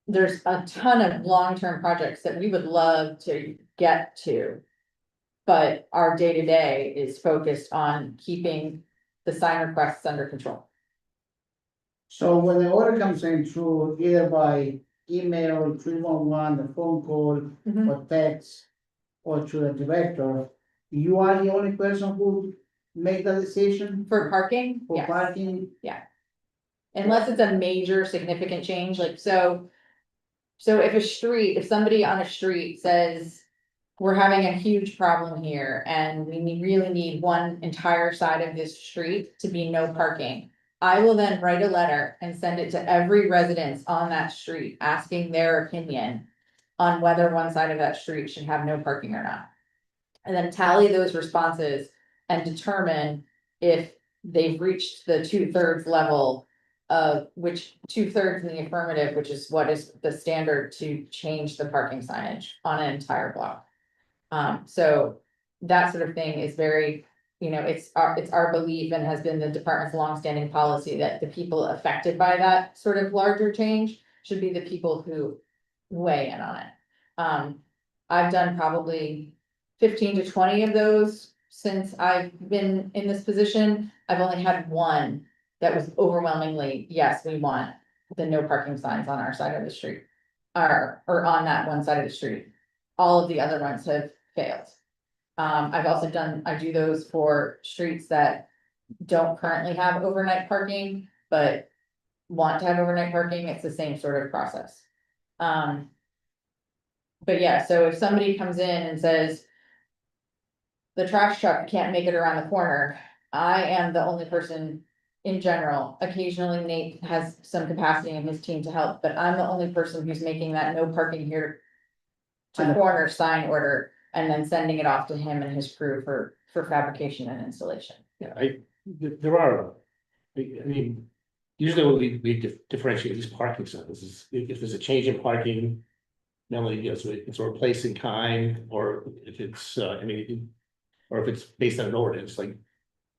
There's a ton of long-term projects that we would love to get to. But our day-to-day is focused on keeping the sign requests under control. So when the order comes in through either by email, 311, a phone call, Mhm. or text, or to the director, you are the only person who make the decision For parking, for yes. parking? Unless it's a major significant change, like so. So if somebody on a street says, we're having a huge problem here and really need one entire side of this street to be no parking. I will then write a letter and send it to every residence on that street, asking their opinion on whether one side of that street should have no parking or not. And then tally those responses and determine if they've reached the 2/3 level of which 2/3 in the affirmative, which is what is the standard to change the parking signage on an entire block. So that sort of thing is very, you know, it's our belief and has been the department's longstanding policy that the people affected by that sort of larger change should be the people who weigh in on it. I've done probably 15 to 20 of those since I've been in this position. I've only had one that was overwhelmingly, yes, we want the no parking signs on our side of the street. Or on that one side of the street. All of the other ones have failed. I do those for streets that don't currently have overnight parking, but want to have overnight parking. It's the same sort of process. But yeah, so if somebody comes in and says, the trash truck can't make it around the corner, I am the only person in general. Occasionally Nate has some capacity in his team to help, but I'm the only person who's making that no parking here to corner sign order and then sending it off to him and his crew for fabrication and installation. Yeah, there are, I mean, usually we differentiate these parking signs, if there's a change in parking. Normally, you know, so it's a replacing kind, or if it's, or if it's based on an ordinance, like.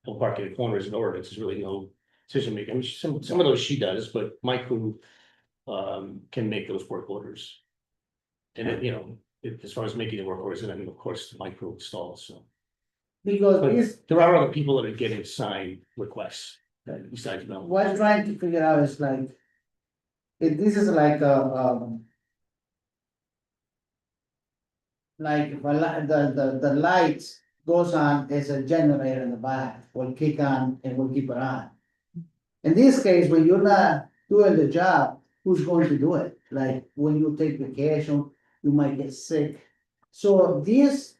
No parking at corners and ordinance, there's really no decision making. I mean, some of those she does, but my crew. Can make those work orders. And then, you know, as far as making the work orders, and then of course, my crew installs, so. Because But this, there are other people that are getting sign requests, besides Mel. what I'm trying to figure out is like, if this is like like if the lights goes on as a generator in the back, will kick on and will keep it on. In this case, when you're not doing the job, who's going to do it? Like when you take vacation, you might get sick. So this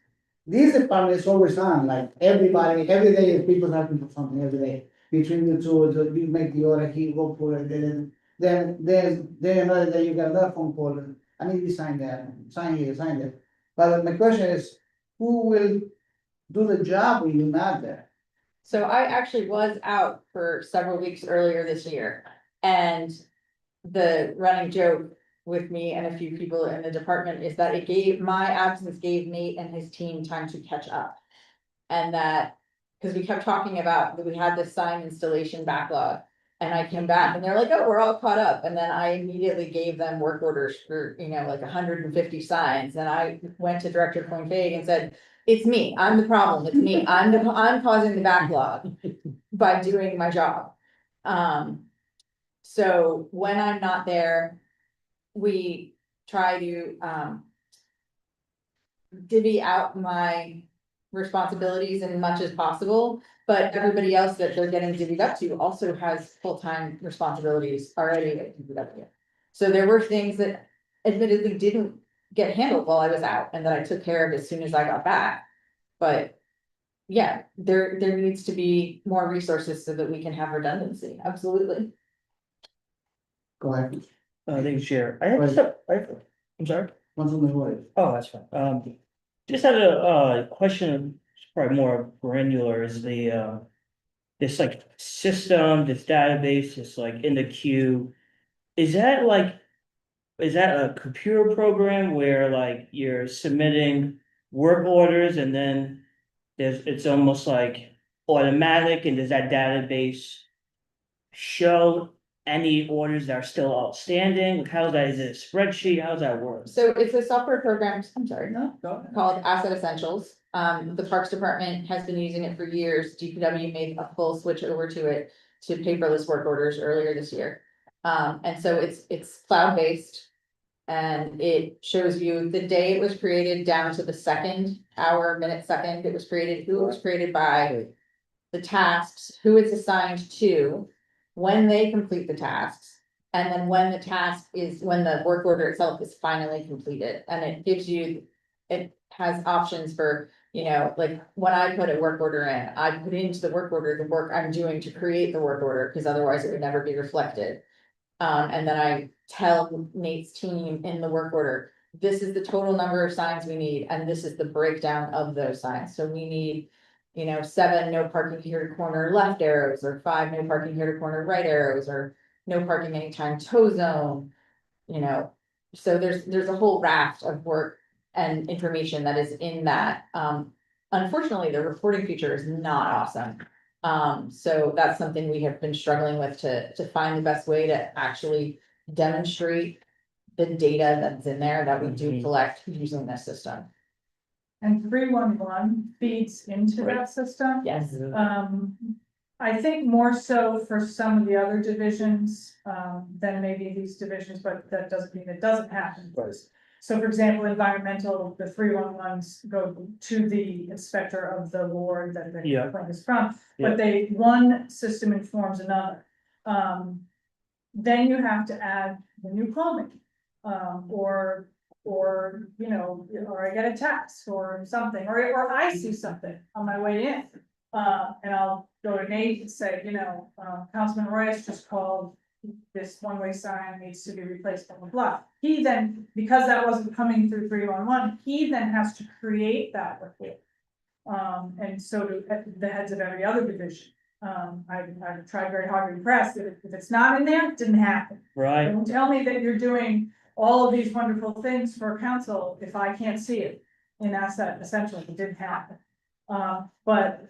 department is always on, like everybody, every day, people have to do something every day. Between you two, you make the order, he go for it, then another day you got another phone call, I need you to sign that, sign here, sign there. But my question is, who will do the job when you're not there? So I actually was out for several weeks earlier this year. And the running joke with me and a few people in the department is that my absence gave Nate and his team time to catch up. And that, because we kept talking about that we had this sign installation backlog. And I came back and they're like, oh, we're all caught up. And then I immediately gave them work orders for, you know, like 150 signs. And I went to Director Poinfeg and said, it's me, I'm the problem, it's me, I'm causing the backlog by doing my job. So when I'm not there, we try to divvy out my responsibilities as much as possible. But everybody else that they're getting divvied up to also has full-time responsibilities already divvied up to. So there were things that admittedly didn't get handled while I was out and that I took care of as soon as I got back. But yeah, there needs to be more resources so that we can have redundancy, absolutely. Go ahead. Thank you, Chair. I have just I'm sorry. Once on the way. Oh, that's fine. Just had a question, probably more granular, is this like system, this database, is like in the queue. is that like, is that a computer program where like you're submitting work orders and then it's almost like automatic, and does that database show any orders that are still outstanding? Like, how's that, is it a spreadsheet? How's that work? So it's a software program, I'm sorry, No, go ahead. called Asset Essentials. The Parks Department has been using it for years. DPW made a full switch over to it to paperless work orders earlier this year. And so it's cloud-based. And it shows you the day it was created down to the second, hour, minute, second it was created, who it was created by, the tasks, who it's assigned to, when they complete the tasks. And then when the task is, when the work order itself is finally completed, and it gives you, it has options for, you know, like when I put a work order in, I put into the work order the work I'm doing to create the work order, because otherwise it would never be reflected. And then I tell Nate's team in the work order, this is the total number of signs we need, and this is the breakdown of those signs. So we need, you know, 7 no parking here to corner left arrows, or 5 no parking here to corner right arrows, or no parking anytime tow zone. You know, so there's a whole raft of work and information that is in that. Unfortunately, the reporting feature is not awesome. So that's something we have been struggling with to find the best way to actually demonstrate the data that's in there that we do collect using this system. And 311 feeds into that system. Yes. I think more so for some of the other divisions, than maybe these divisions, but that doesn't mean it doesn't happen. So for example, environmental, the 311s go to the inspector of the ward that the Yeah. complaint is from, Yeah. but one system informs another. Then you have to add the new call me, or, you know, or I get a text or something, or I see something on my way in. And I'll go to Nate and say, you know, Councilman Royce just called, this one-way sign needs to be replaced, blah, blah, blah. He then, because that wasn't coming through 311, he then has to create that report. And so do the heads of every other division. I've tried very hard to impress that if it's not in there, it didn't happen. Right, Don't tell me that you're doing all of these wonderful things for council if I can't see it in Asset Essentials. It didn't happen. But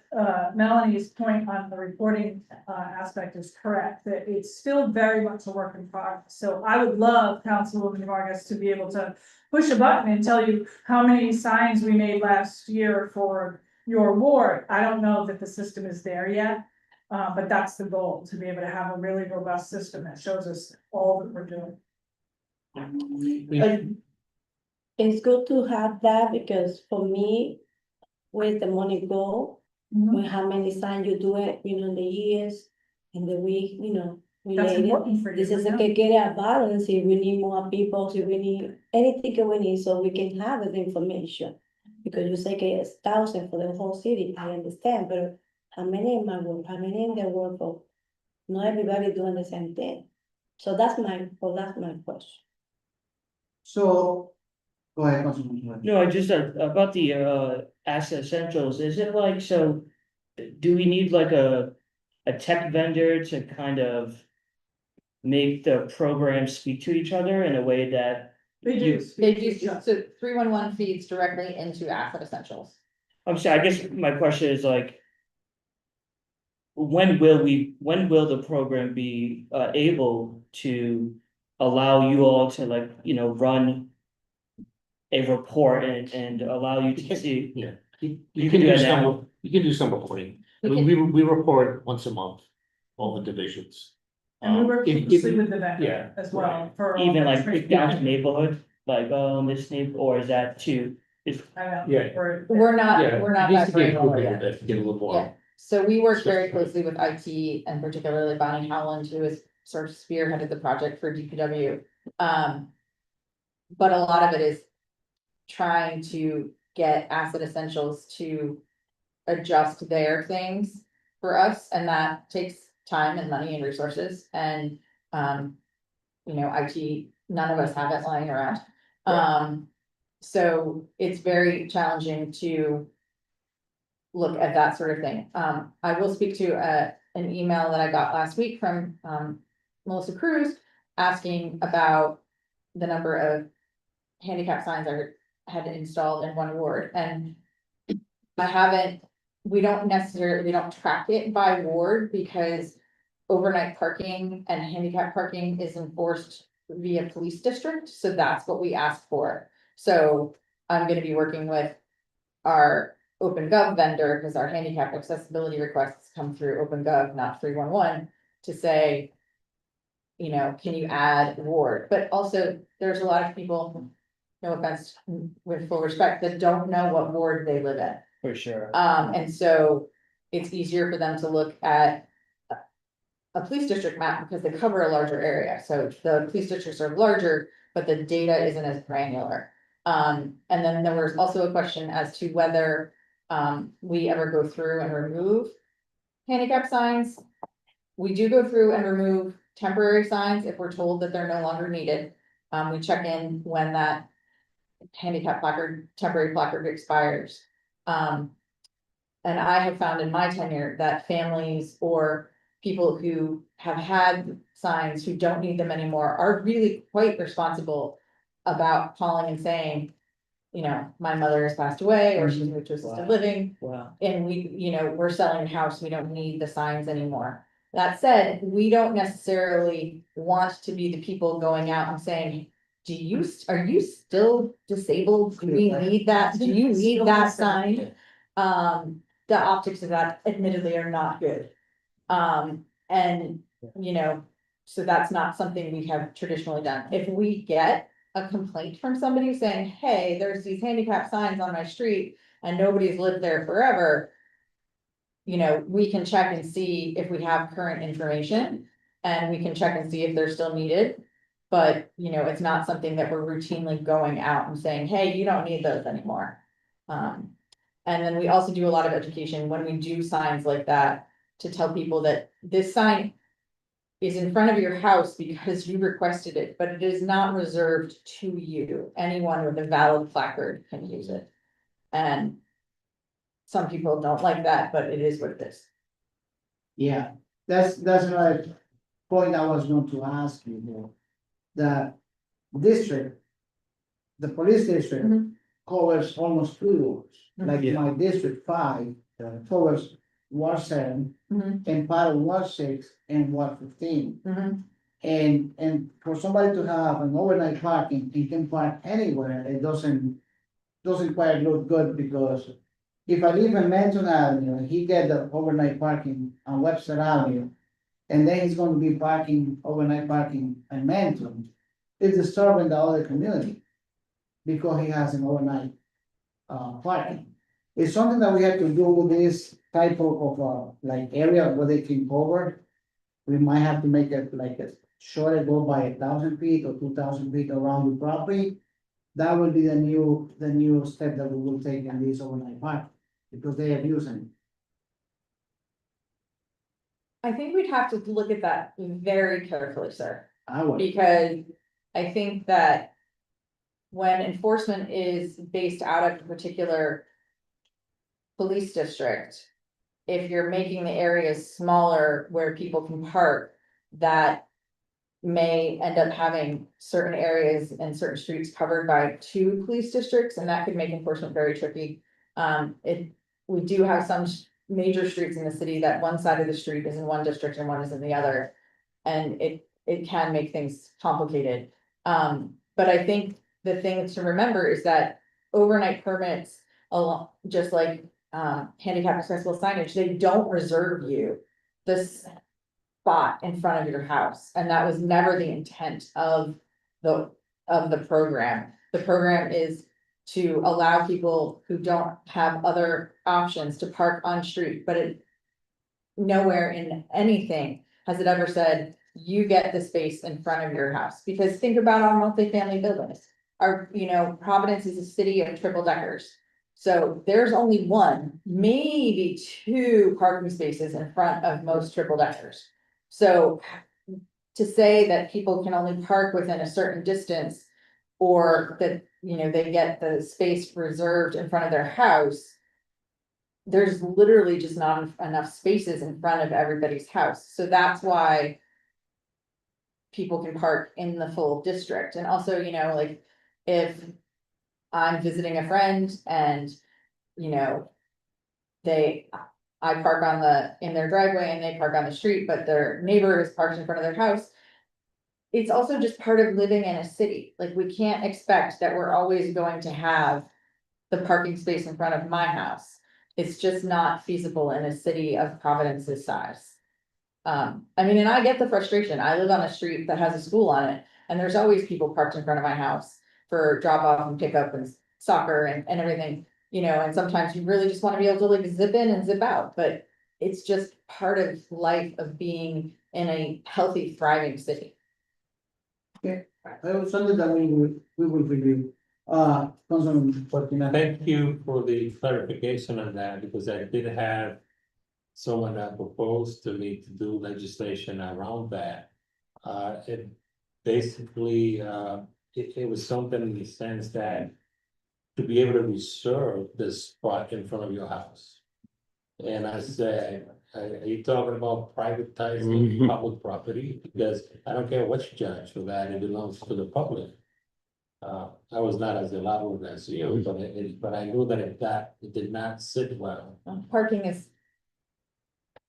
Melanie's point on the reporting aspect is correct, that it's still very much a work in progress. So I would love Councilwoman Vargas to be able to push a button and tell you how many signs we made last year for your ward. I don't know that the system is there yet, but that's the goal, to be able to have a really robust system that shows us all that we're doing. It's good to have that, because for me, where the money go, with how many signs you do it, you know, the years and the week, you know. That's related. important for you. This is yeah. a get a balance, if we need more people, if we need anything that we need, so we can have the information. Because you say it's 1,000 for the whole city, I understand, but how many in my work, how many in their work, for not everybody doing the same thing. So that's my question. So, go ahead, Councilman. Roy. no, I just, about the, Asset Essentials, is it like, so, do we need like a tech vendor to kind of make the programs speak to each other in a way that They do. you, They do, so 311 feeds directly into Asset Essentials. I'm sorry, I guess my question is like, when will the program be, able to allow you all to, like, you know, run a report and allow you to see? Yeah, You you can can do do that now. some, you can do some reporting. I We mean, we report once a month, all the divisions. And we work If- closely if- with the vendor yeah, as well right. for. all Even the like training. down to neighborhood, like, this neighbor, or is that too? Is, I know, Yeah. we're Yeah, We're not it needs that to be granular improved a yet. little bit, get a little more. Yeah, so we work very Specified. closely with IT, and particularly Bonnie Howland, who has sort of spearheaded the project for DPW. But a lot of it is trying to get Asset Essentials to adjust their things for us, and that takes time and money and resources, and you know, IT, none of us have it lying around. So it's very challenging to look at that sort of thing. I will speak to an email that I got last week from Melissa Cruz. asking about the number of handicap signs I had installed in one ward, and we don't track it by ward because overnight parking and handicap parking is enforced via police district, so that's what we asked for. So I'm gonna be working with our OpenGov vendor, because our handicap accessibility requests come through OpenGov, not 311, to say, you know, can you add ward? But also, there's a lot of people, no offense, with full respect, that don't know what ward they live in. For sure. And so it's easier for them to look at a police district map because they cover a larger area. So the police districts are larger, but the data isn't as granular. And then there was also a question as to whether we ever go through and remove handicap signs. We do go through and remove temporary signs if we're told that they're no longer needed. We check in when that handicap placard, temporary placard expires. And I have found in my tenure that families or people who have had signs who don't need them anymore are really quite responsible about calling and saying, you know, my mother has passed away or she's moved to assisted living. Wow. And we, you know, we're selling the house, we don't need the signs anymore. That said, we don't necessarily want to be the people going out and saying, are you still disabled? Do we need that? Do you need that sign? The optics of that admittedly are not good. And, you know, so that's not something we have traditionally done. If we get a complaint from somebody saying, hey, there's these handicap signs on my street and nobody's lived there forever, you know, we can check and see if we have current information and we can check and see if they're still needed. But, you know, it's not something that we're routinely going out and saying, hey, you don't need those anymore. And then we also do a lot of education when we do signs like that to tell people that this sign is in front of your house because you requested it, but it is not reserved to you. Anyone with a valid placard can use it. And some people don't like that, but it is what it is. Yeah, that's another point I was going to ask you here. The district, the police district Mhm. covers almost 2 wards. Like Yeah. my district 5 covers Ward 7 Mhm. and part of Ward 6 and Ward 15. Mhm. And for somebody to have an overnight parking and can park anywhere, it doesn't quite look good, because if I live in Manton Avenue and he get the overnight parking on Webster Avenue, and then he's gonna be overnight parking in Manton, it's disturbing the other community because he has an overnight parking. It's something that we have to do with this type of like area where they can cover. We might have to make it like a shorter, go by 1,000 feet or 2,000 feet around the property. That will be the new step that we will take in this overnight park, because they are using. I think we'd have to look at that very carefully, sir. I would. Because I think that when enforcement is based out of a particular police district, if you're making the areas smaller where people can park, that may end up having certain areas and certain streets covered by 2 police districts, and that could make enforcement very tricky. We do have some major streets in the city that one side of the street is in one district and one is in the other. And it can make things complicated. But I think the thing to remember is that overnight permits, just like handicap accessible signage, they don't reserve you this spot in front of your house. And that was never the intent of the program. The program is to allow people who don't have other options to park on street, but it nowhere in anything has it ever said, you get the space in front of your house. Because think about our multifamily buildings. Providence is a city of triple deckers. So there's only 1, maybe 2 parking spaces in front of most triple deckers. So to say that people can only park within a certain distance, or that, they get the space reserved in front of their house, there's literally just not enough spaces in front of everybody's house. So that's why people can park in the full district, and also, you know, like, if I'm visiting a friend and, you know, I park in their driveway and they park on the street, but their neighbor is parked in front of their house. It's also just part of living in a city, like, we can't expect that we're always going to have the parking space in front of my house. It's just not feasible in a city of Providence's size. I mean, and I get the frustration, I live on a street that has a school on it, and there's always people parked in front of my house for drop off and pick up and soccer and everything, you know, and sometimes you really just wanna be able to like zip in and zip out, but it's just part of life of being in a healthy, thriving city. That was something that we will review. Councilman Fortuna. Thank you for the clarification on that, because I did have someone that proposed to me to do legislation around that. It basically, it was something in the sense that to be able to reserve this spot in front of your house. And I said, are you talking about privatizing public property? Because I don't care what you judge for that, it belongs to the public. I was not as elaborate as you, but I knew that it did not sit well. Parking is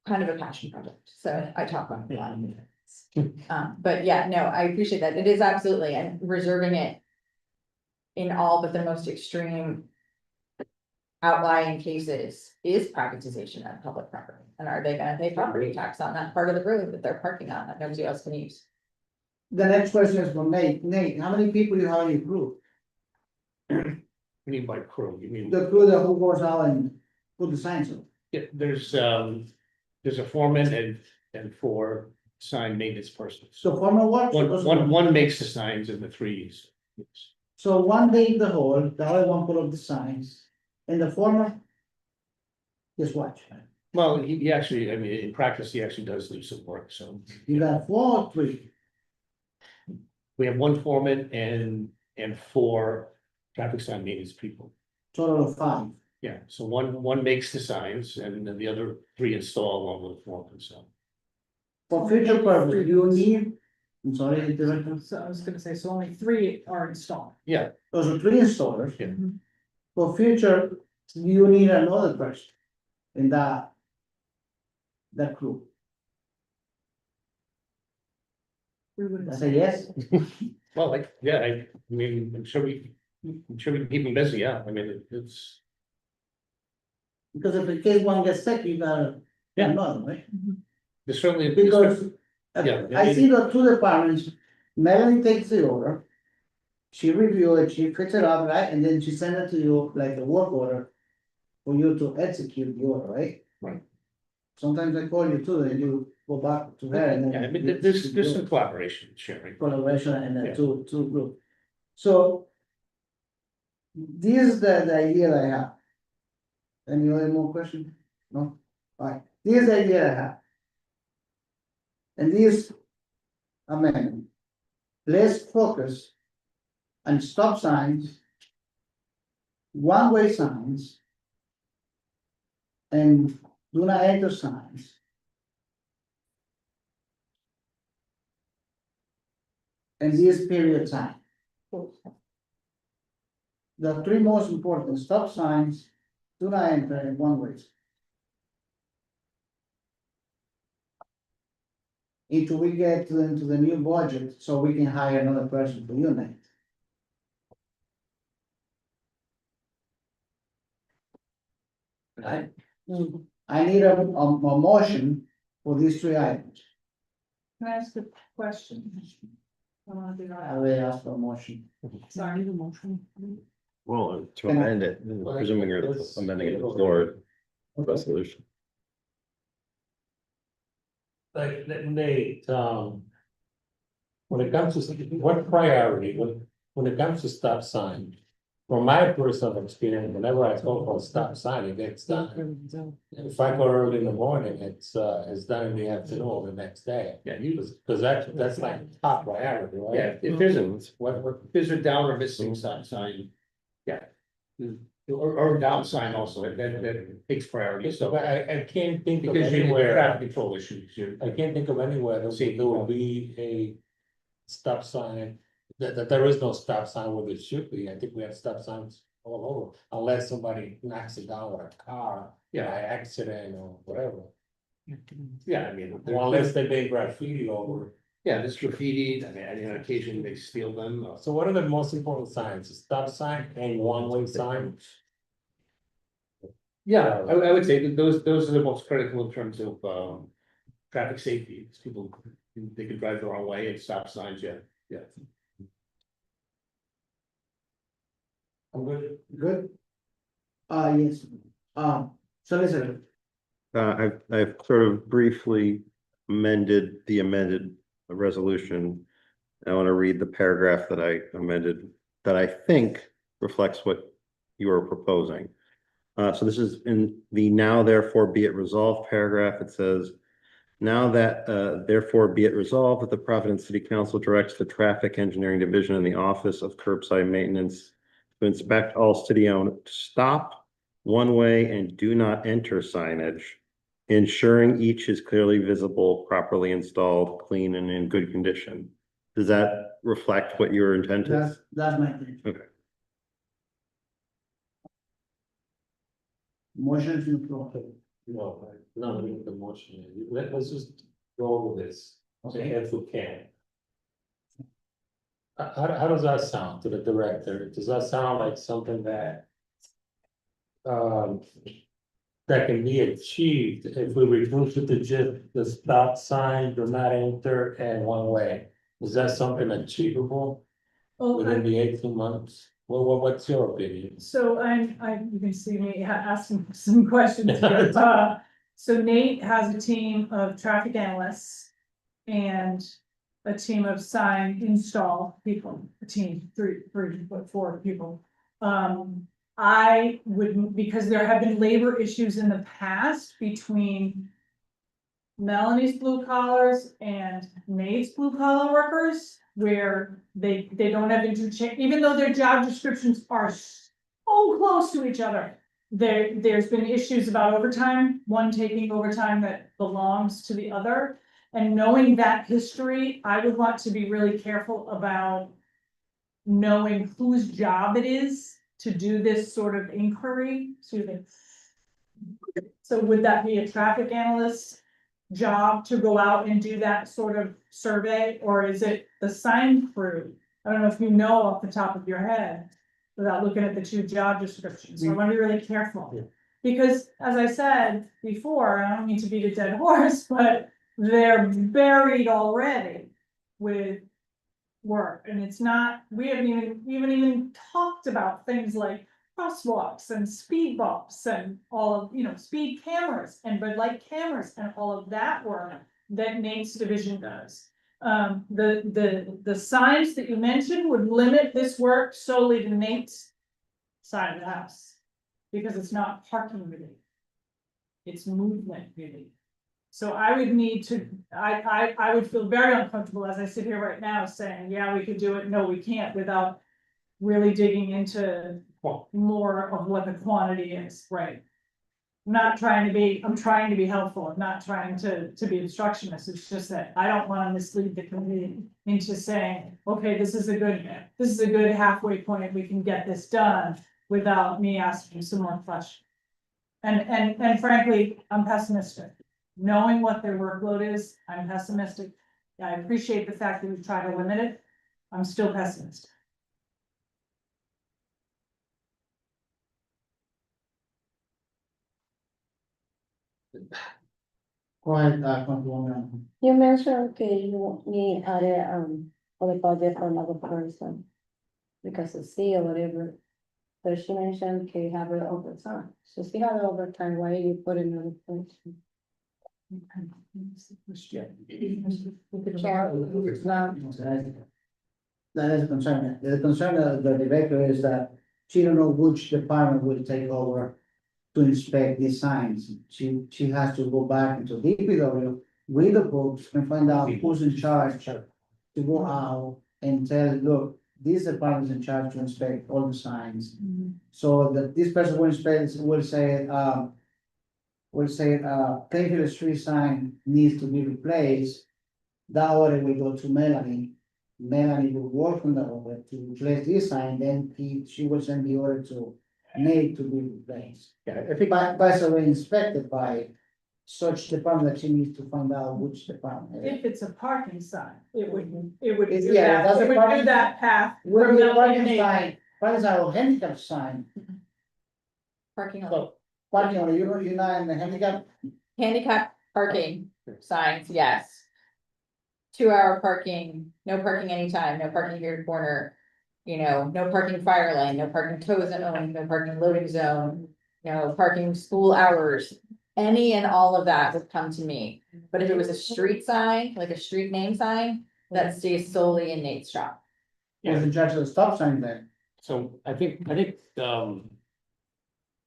kind of a passion project, so I talk about it a lot. But yeah, no, I appreciate that. It is absolutely, and reserving it in all but the most extreme outlying cases is privatization of public property. And are they gonna pay property tax on that part of the road that they're parking on that nobody else can use? The next question is from Nate. Nate, how many people you have in your crew? You mean by crew, you mean, The crew that who goes out and put the signs up? yeah, there's a foreman and 4 sign maintenance persons. So former work? One makes the signs and the 3's. So one dig the hole, the other one put up the signs, and the former just watch. Well, he actually, I mean, in practice, he actually does do some work, so. You got 4 or 3? We have 1 foreman and 4 traffic sign maintenance people. Total of 5. Yeah, so one makes the signs and then the other 3 install along with the foreman, so. For future purpose, you need, I'm sorry, Director, So I was gonna say, so only 3 are installed. Yeah, those are 3 installers. Yeah. For future, you need another person in that crew. I say yes, well, like, yeah, I mean, I'm sure we can keep them busy, yeah, I mean, it's, because if in case one gets sick, you gotta. Yeah. Another, right? there's certainly. Because Yeah, I see the 2 departments, Melanie takes the order. She review it, she fix it up, right, and then she send it to you like a work order. For you to execute the order, right? Right. Sometimes I call you too, and you go back to her and then. Yeah, I mean, there's some collaboration, sharing. Collaboration and Yeah. the two group. So. This is the idea I have. Any other more question? No? Alright, this is the idea I have. And this amendment. Let's focus. On stop signs. One-way signs. And do not enter signs. And this period time. The 3 most important stop signs, do not enter in one way. Until we get into the new budget, so we can hire another person for unit. Right? I need a motion for these 3 items. Can I ask a question? I wanna do I that. will ask for a motion. Sorry. Well, to Can I- amend it, presuming you're amending it to the floor resolution. Like, Nate, when it comes to, what priority, when it comes to stop sign? From my personal experience, whenever I go for a stop sign, it gets done. If I go early in the morning, it's done in the afternoon or the next day. Yeah, Because that's like top priority, right? yeah, if there's a, What, if there's a down or missing sign, yeah. Or down sign also, that takes priority, so so. I can't think of Because you have anywhere, traffic control issues, I can't think of anywhere that there will be stop sign, that there is no stop sign where there should be. I think we have stop signs all over, unless somebody knocks it down with a car, by accident or whatever. Yeah, I mean, Or unless they make graffiti over. yeah, there's graffiti, I mean, on occasion they steal them. So what are the most important signs? A stop sign and one-way sign? Yeah, I would say that those are the most critical in terms of, traffic safety, 'cause people, they could drive the wrong way and stop signs, yeah. I'm good. Good? Yes, solicitor, I've sort of briefly amended the amended resolution. I want to read the paragraph that I amended that I think reflects what you are proposing. So this is in the now therefore be it resolved paragraph. It says, now that therefore be it resolved that the Providence City Council directs the Traffic Engineering Division in the Office of Curbside Maintenance to inspect all city-owned stop, one-way, and do not enter signage, ensuring each is clearly visible, properly installed, clean, and in good condition. Does that reflect what your intent is? that's my thing. Okay. Motion to approve. No, we need the motion. Let's just go over this, Okay. if we can. How does that sound to the director? Does that sound like something that? That can be achieved if we reduce it to just the stop sign, do not enter, and one way? Is that something achievable Oh, within the 18 months? What's your opinion? so you can see me asking some questions here. So Nate has a team of traffic analysts and a team of sign install people, a team, four people. I would, because there have been labor issues in the past between Melanie's blue collars and Nate's blue collar workers, where they don't have interchange, even though their job descriptions are so close to each other. There's been issues about overtime, one taking overtime that belongs to the other. And knowing that history, I would want to be really careful about knowing whose job it is to do this sort of inquiry. Excuse me. So would that be a traffic analyst job to go out and do that sort of survey, or is it the sign crew? I don't know if you know off the top of your head, without looking at the two job descriptions, so I wanna be really careful. Because, as I said before, I don't mean to beat a dead horse, but they're buried already with work, and it's not, we haven't even talked about things like crosswalks and speed bumps and all of, speed cameras and red light cameras and all of that work that Nate's division does. The signs that you mentioned would limit this work solely to Nate's side of the house. Because it's not parking related. It's movement related. So I would need to, I would feel very uncomfortable as I sit here right now saying, yeah, we could do it, no, we can't, without really digging into more of what the quantity is, right? I'm trying to be helpful, I'm not trying to be obstructionist, it's just that I don't wanna mislead the community into saying, okay, this is a good halfway point, we can get this done, without me asking some more questions. And frankly, I'm pessimistic. Knowing what their workload is, I'm pessimistic. I appreciate the fact that we try to limit it, I'm still pessimistic. Go ahead, Councilwoman. You mentioned you need other budget for another person. Because of C or whatever. So she mentioned, you have it overtime. So she had overtime, why are you putting another person? That is a concern. The concern of the director is that she don't know which department will take over to inspect these signs. She has to go back into DPW with the books and find out who's in charge to go out and tell, look, this department is in charge to inspect all the signs. So that this person will inspect, will say, Plainfield Street sign needs to be replaced. That order will go to Melanie, Melanie will work on the order to replace this sign, then she will send the order to Nate to be replaced. Yeah, I think, By survey inspected by such department that she needs to find out which department. If it's a parking sign, it would do Yeah, that, that's a it would do parking- that path. Will from be a Melanie parking to Nate. sign, parking sign or handicap sign, Parking lot, well, parking, or you're not in the handicap, handicap parking signs, yes. 2 hour parking, no parking anytime, no parking here corner. You know, no parking fire lane, no parking tow zone, no parking loading zone, no parking school hours. Any and all of that would come to me, but if it was a street sign, like a street name sign, that stays solely in Nate's shop. who's in charge of the stop sign then. so I think,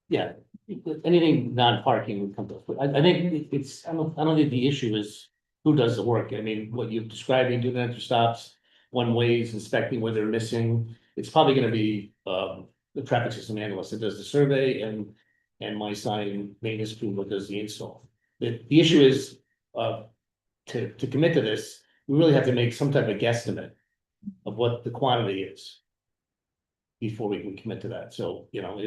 yeah, anything non-parking would come to, I think it's, I don't think the issue is who does the work. I mean, what you're describing, doing extra stops, one ways, inspecting where they're missing. It's probably gonna be, the traffic system analyst that does the survey and my sign maintenance crew that does the install. The issue is, to commit to this, we really have to make some type of guesstimate of what the quantity is before we can commit to that. So, you know,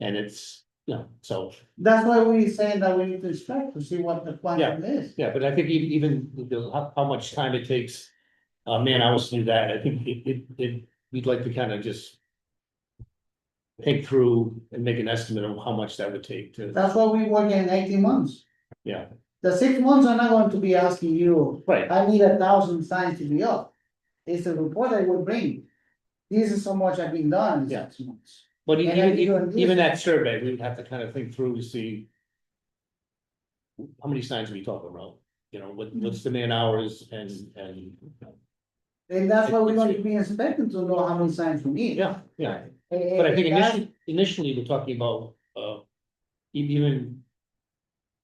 and it's, you know, so, That's why we saying that we need to inspect to see what the quantum is. yeah, but I think even how much time it takes, man hours to do that, I think we'd like to kind of just think through and make an estimate of how much that would take to, That's why we work in 18 months. yeah, The 6 months are not going to be asking you, right. I need 1,000 signs to be up. It's a report I will bring. This is so much I've been done in Yeah. 6 months. But And then you do even this- that survey, we'd have to kind of think through to see how many signs are we talking about? You know, what's the man hours and, And that's why we're going to be inspecting to know how many signs we need. yeah, yeah. And- But I think and that's- initially, we're talking about, even.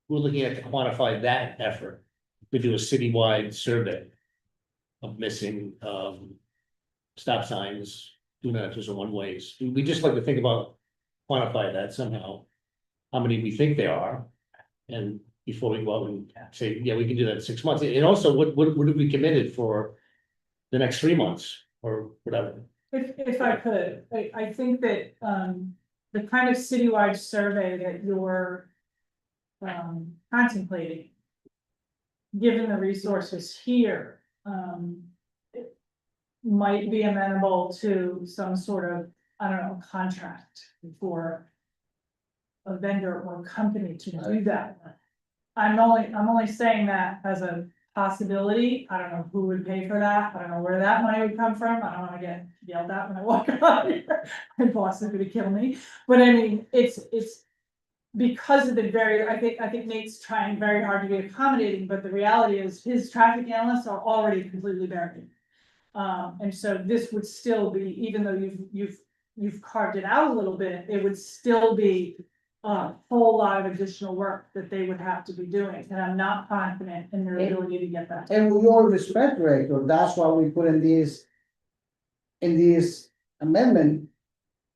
We're looking at to quantify that effort, to do a citywide survey. Of missing, stop signs, do not enter one ways, we just like to think about, quantify that somehow. How many we think there are, and before we go out and say, yeah, we can do that in 6 months, and also, what have we committed for? The next 3 months, or whatever. If I could, I think that, the kind of citywide survey that you're, contemplating. Given the resources here, it might be amenable to some sort of, I don't know, contract for a vendor or company to do that. I'm only saying that as a possibility. I don't know who would pay for that. I don't know where that money would come from. I don't wanna get yelled at when I walk out here. My boss is gonna kill me. But I mean, it's because of the very, I think Nate's trying very hard to be accommodating, but the reality is his traffic analysts are already completely buried. And so this would still be, even though you've carved it out a little bit, it would still be a whole lot of additional work that they would have to be doing, and I'm not confident in their ability to get that. And we all respect Rector, that's why we put in this amendment.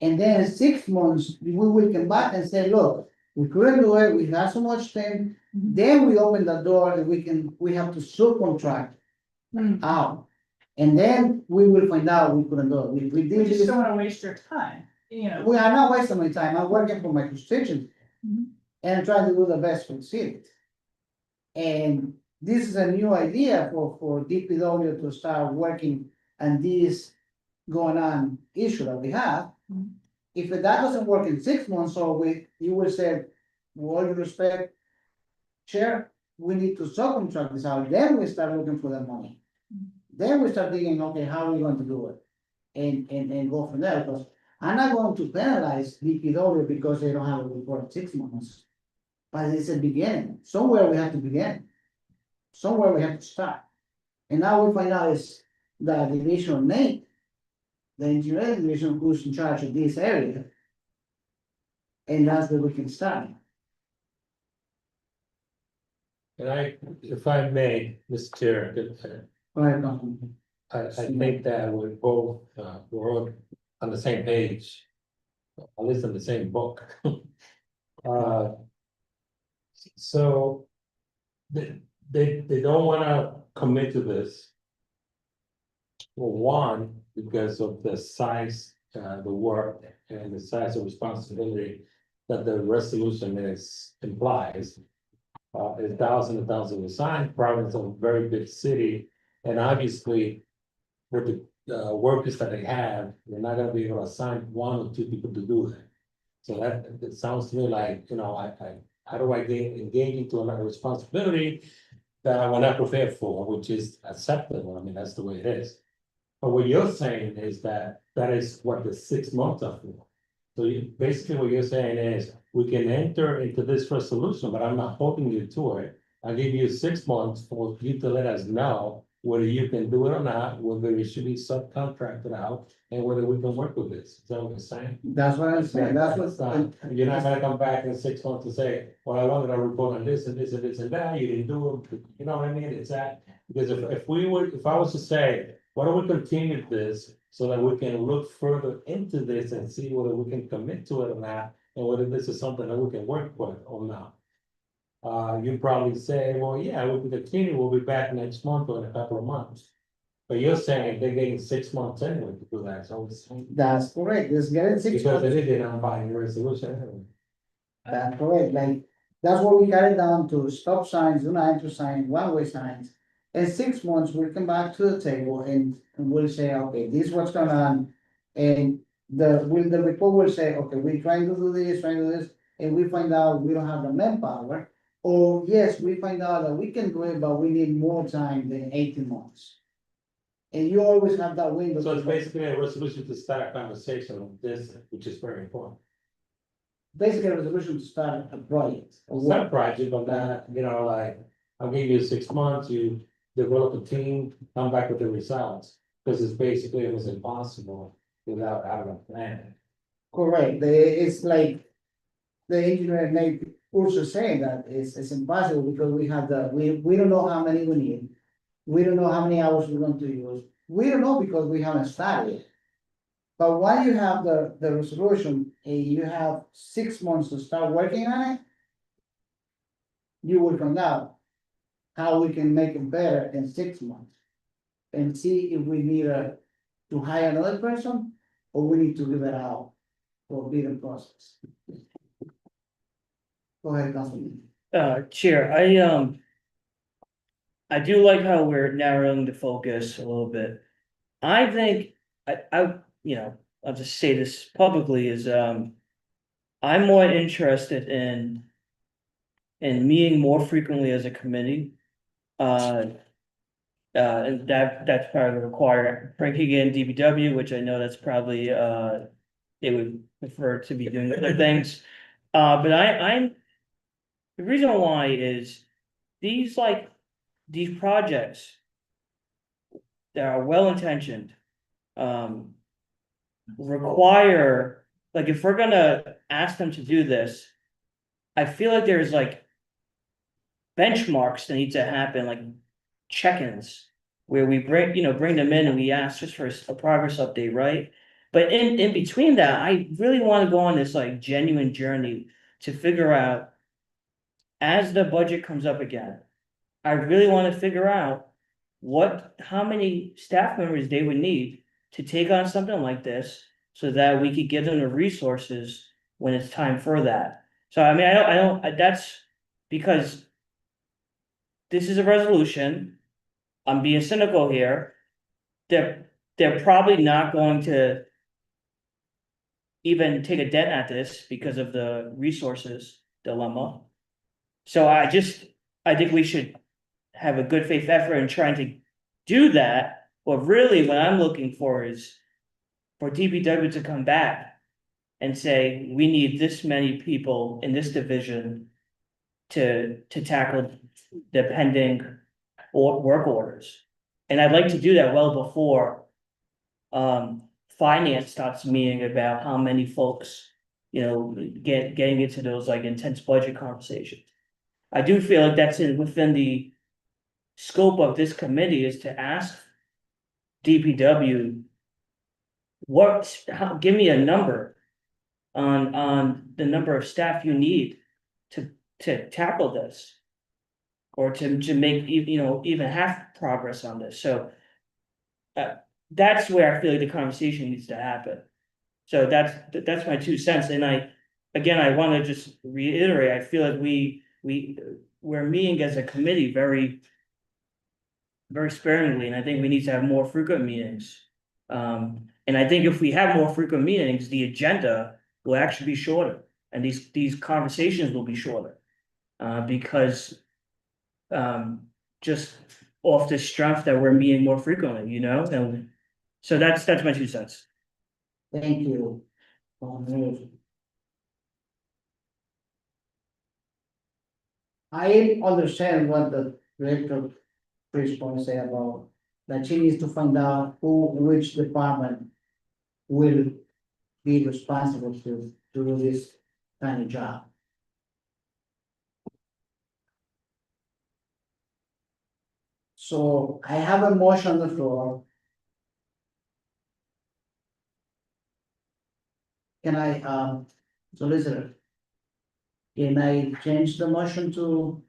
And then in 6 months, we will come back and say, look, we couldn't do it, we had so much time. Then we open the door and we have to subcontract out. And then we will find out we couldn't do it, we We did just this. don't wanna waste your time, you know. We are not wasting my time, I'm working for my constituents. Mhm. And trying to do the best for the city. And this is a new idea for DPW to start working on this going on issue that we have. Mhm. If that doesn't work in 6 months, so you will say, with all due respect, Chair, we need to subcontract this out, then we start looking for the money. Then we start thinking, okay, how are we going to do it? And go from there, because I'm not going to penalize DPW because they don't have a report in 6 months. But it's a beginning, somewhere we have to begin. Somewhere we have to start. And now we find out is the division of Nate. The engineering division who's in charge of this area. And that's where we can start. And if I may, Mr. Chair, Go ahead, Councilman. I think that we're both, we're all on the same page. At least in the same book. So. they don't wanna commit to this. For one, because of the size, the work and the size of responsibility that the resolution implies. A thousand assigned, Providence is a very big city, and obviously. With the workers that they have, they're not gonna be able to assign one or two people to do that. So that, it sounds to me like, how do I engage into another responsibility that we're not prepared for, which is acceptable, I mean, that's the way it is. But what you're saying is that is what the 6 months are for. So basically what you're saying is, we can enter into this resolution, but I'm not holding you to it. I'll give you 6 months for you to let us know whether you can do it or not, whether it should be subcontracted out, and whether we can work with this. Is that what you're saying? That's what I'm saying, that's It's what. not- You're not gonna come back in 6 months and say, well, I wanted to report on this and this and this and that, you didn't do it, you know what I mean? It's that, because if I was to say, why don't we continue this so that we can look further into this and see whether we can commit to it or not, and whether this is something that we can work with or not. You probably say, well, yeah, we can continue, we'll be back next month or in a couple of months. But you're saying they're getting 6 months anyway to do that, so it's. That's correct, it's getting 6 Because months. they did a binding resolution anyway. That's correct, like, that's what we got it down to, stop signs, do not enter signs, one-way signs. In 6 months, we'll come back to the table and we'll say, okay, this is what's going on. And the report will say, okay, we're trying to do this, and we find out we don't have the manpower. Or yes, we find out that we can do it, but we need more time than 18 months. And you always have that window. So it's basically a resolution to start a conversation on this, which is very important. Basically a resolution to start a project. It's not a project, but like, I'll give you 6 months, you develop a team, come back with the results. Because it's basically, it was impossible without having a plan. Correct, it's like, the engineer may also say that it's impossible because we don't know how many we need. We don't know how many hours we're going to use, we don't know because we haven't started. But while you have the resolution, and you have 6 months to start working on it. You will find out how we can make it better in 6 months. And see if we need to hire another person, or we need to leave it out for bidding process. Go ahead, Councilman. Chair, I do like how we're narrowing the focus a little bit. I think, I'll just say this publicly is, I'm more interested in meeting more frequently as a committee. And that's part of the requirement, bringing in DPW, which I know that's probably, they would prefer to be doing other things. But I'm, the reason why is these projects that are well-intentioned, require, like, if we're gonna ask them to do this, I feel like there's benchmarks that need to happen, like check-ins, where we bring them in and we ask just for a progress update, right? But in between that, I really want to go on this genuine journey to figure out, as the budget comes up again, I really want to figure out how many staff members they would need to take on something like this, so that we could give them the resources when it's time for that. So I mean, I don't, that's because this is a resolution. I'm being cynical here. They're probably not going to even take a dent at this because of the resources dilemma. So I think we should have a good faith effort in trying to do that. But really what I'm looking for is for DPW to come back and say, we need this many people in this division to tackle the pending work orders. And I'd like to do that well before finance starts meeting about how many folks, getting into those intense budget conversations. I do feel like that's within the scope of this committee, is to ask DPW give me a number on the number of staff you need to tackle this. or to make, even half progress on this, so. That's where I feel like the conversation needs to happen. So that's my 2 cents, and again, I wanna just reiterate, I feel like we're meeting as a committee very. Very sparingly, and I think we need to have more frequent meetings. And I think if we have more frequent meetings, the agenda will actually be shorter, and these conversations will be shorter. Because. Just off the strength that we're meeting more frequently, and so that's my 2 cents. Thank you. I understand what the director Chris want to say about that she needs to find out which department will be responsible to do this kind of job. So I have a motion on the floor. Can I, solicitor? Can I change the motion to?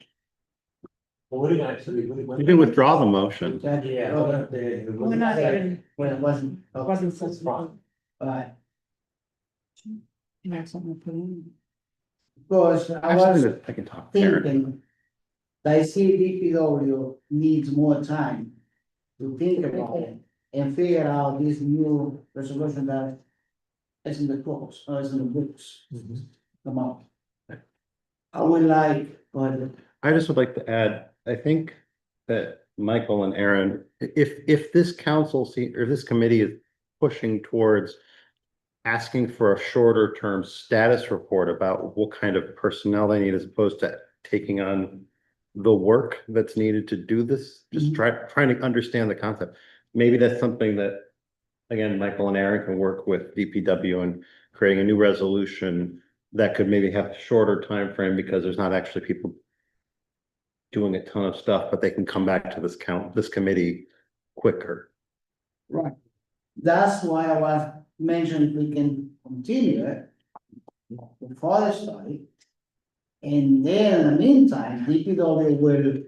Well, what do you actually? You can withdraw the motion. Yeah. We're not even- Well, it wasn't. Wasn't so That's fine. Alright, You have something to put in? because I was I can talk. Karen. thinking. That I see DPW needs more time to think about it and figure out this new resolution that is in the books, or is in the books. Come on. I would like, but I just would like to add, I think that Michael and Aaron, if this council seat or this committee is pushing towards asking for a shorter term status report about what kind of personnel they need as opposed to taking on the work that's needed to do this, just trying to understand the concept. Maybe that's something that, again, Michael and Aaron can work with DPW and creating a new resolution that could maybe have a shorter time frame because there's not actually people doing a ton of stuff, but they can come back to this committee quicker. right. That's why I was mentioning we can continue it. For the study. And then in the meantime, DPW will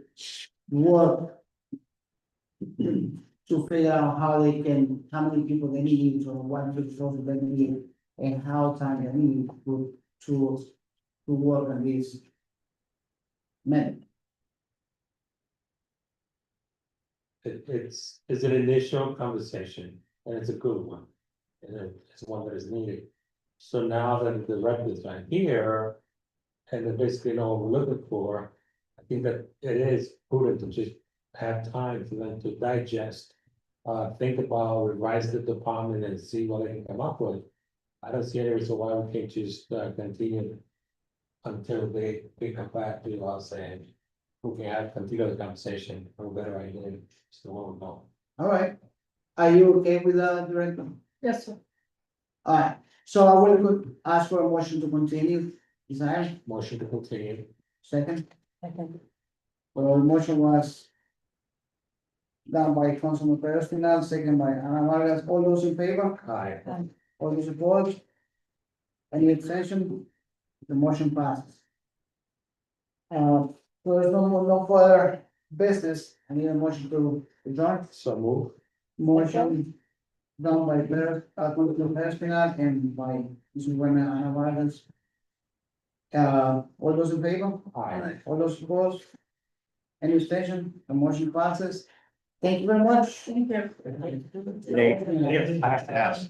work. To figure out how they can, how many people they need, or what resources they need, and how time they need to work on this. Men, It's an initial conversation, and it's a good one, and it's one that is needed. So now that the records are here, and they basically know what we're looking for, I think that it is prudent to just have time for them to digest. Think about, revise the department and see what they can come up with. I don't see any reason why we can't just continue until they come back to us and we can have continue the conversation for a better idea. So we'll know. all right. Are you okay with that, Director? Yes, sir. Alright, so I will ask for a motion to continue. Is there Motion to continue. second? Second. Well, the motion was. Done by Councilman Perez, second by Ana Vargas, all those in favor? Aye. All those opposed? Any extension? The motion passes. There's no further business, I need a motion to adjourn, So move. motion. Done by Perez, Councilman Perez, and by Mrs. Ana Vargas. All those in favor? Aye. All those opposed? Any extension? The motion passes. Thank you very much. Thank you. I have to ask.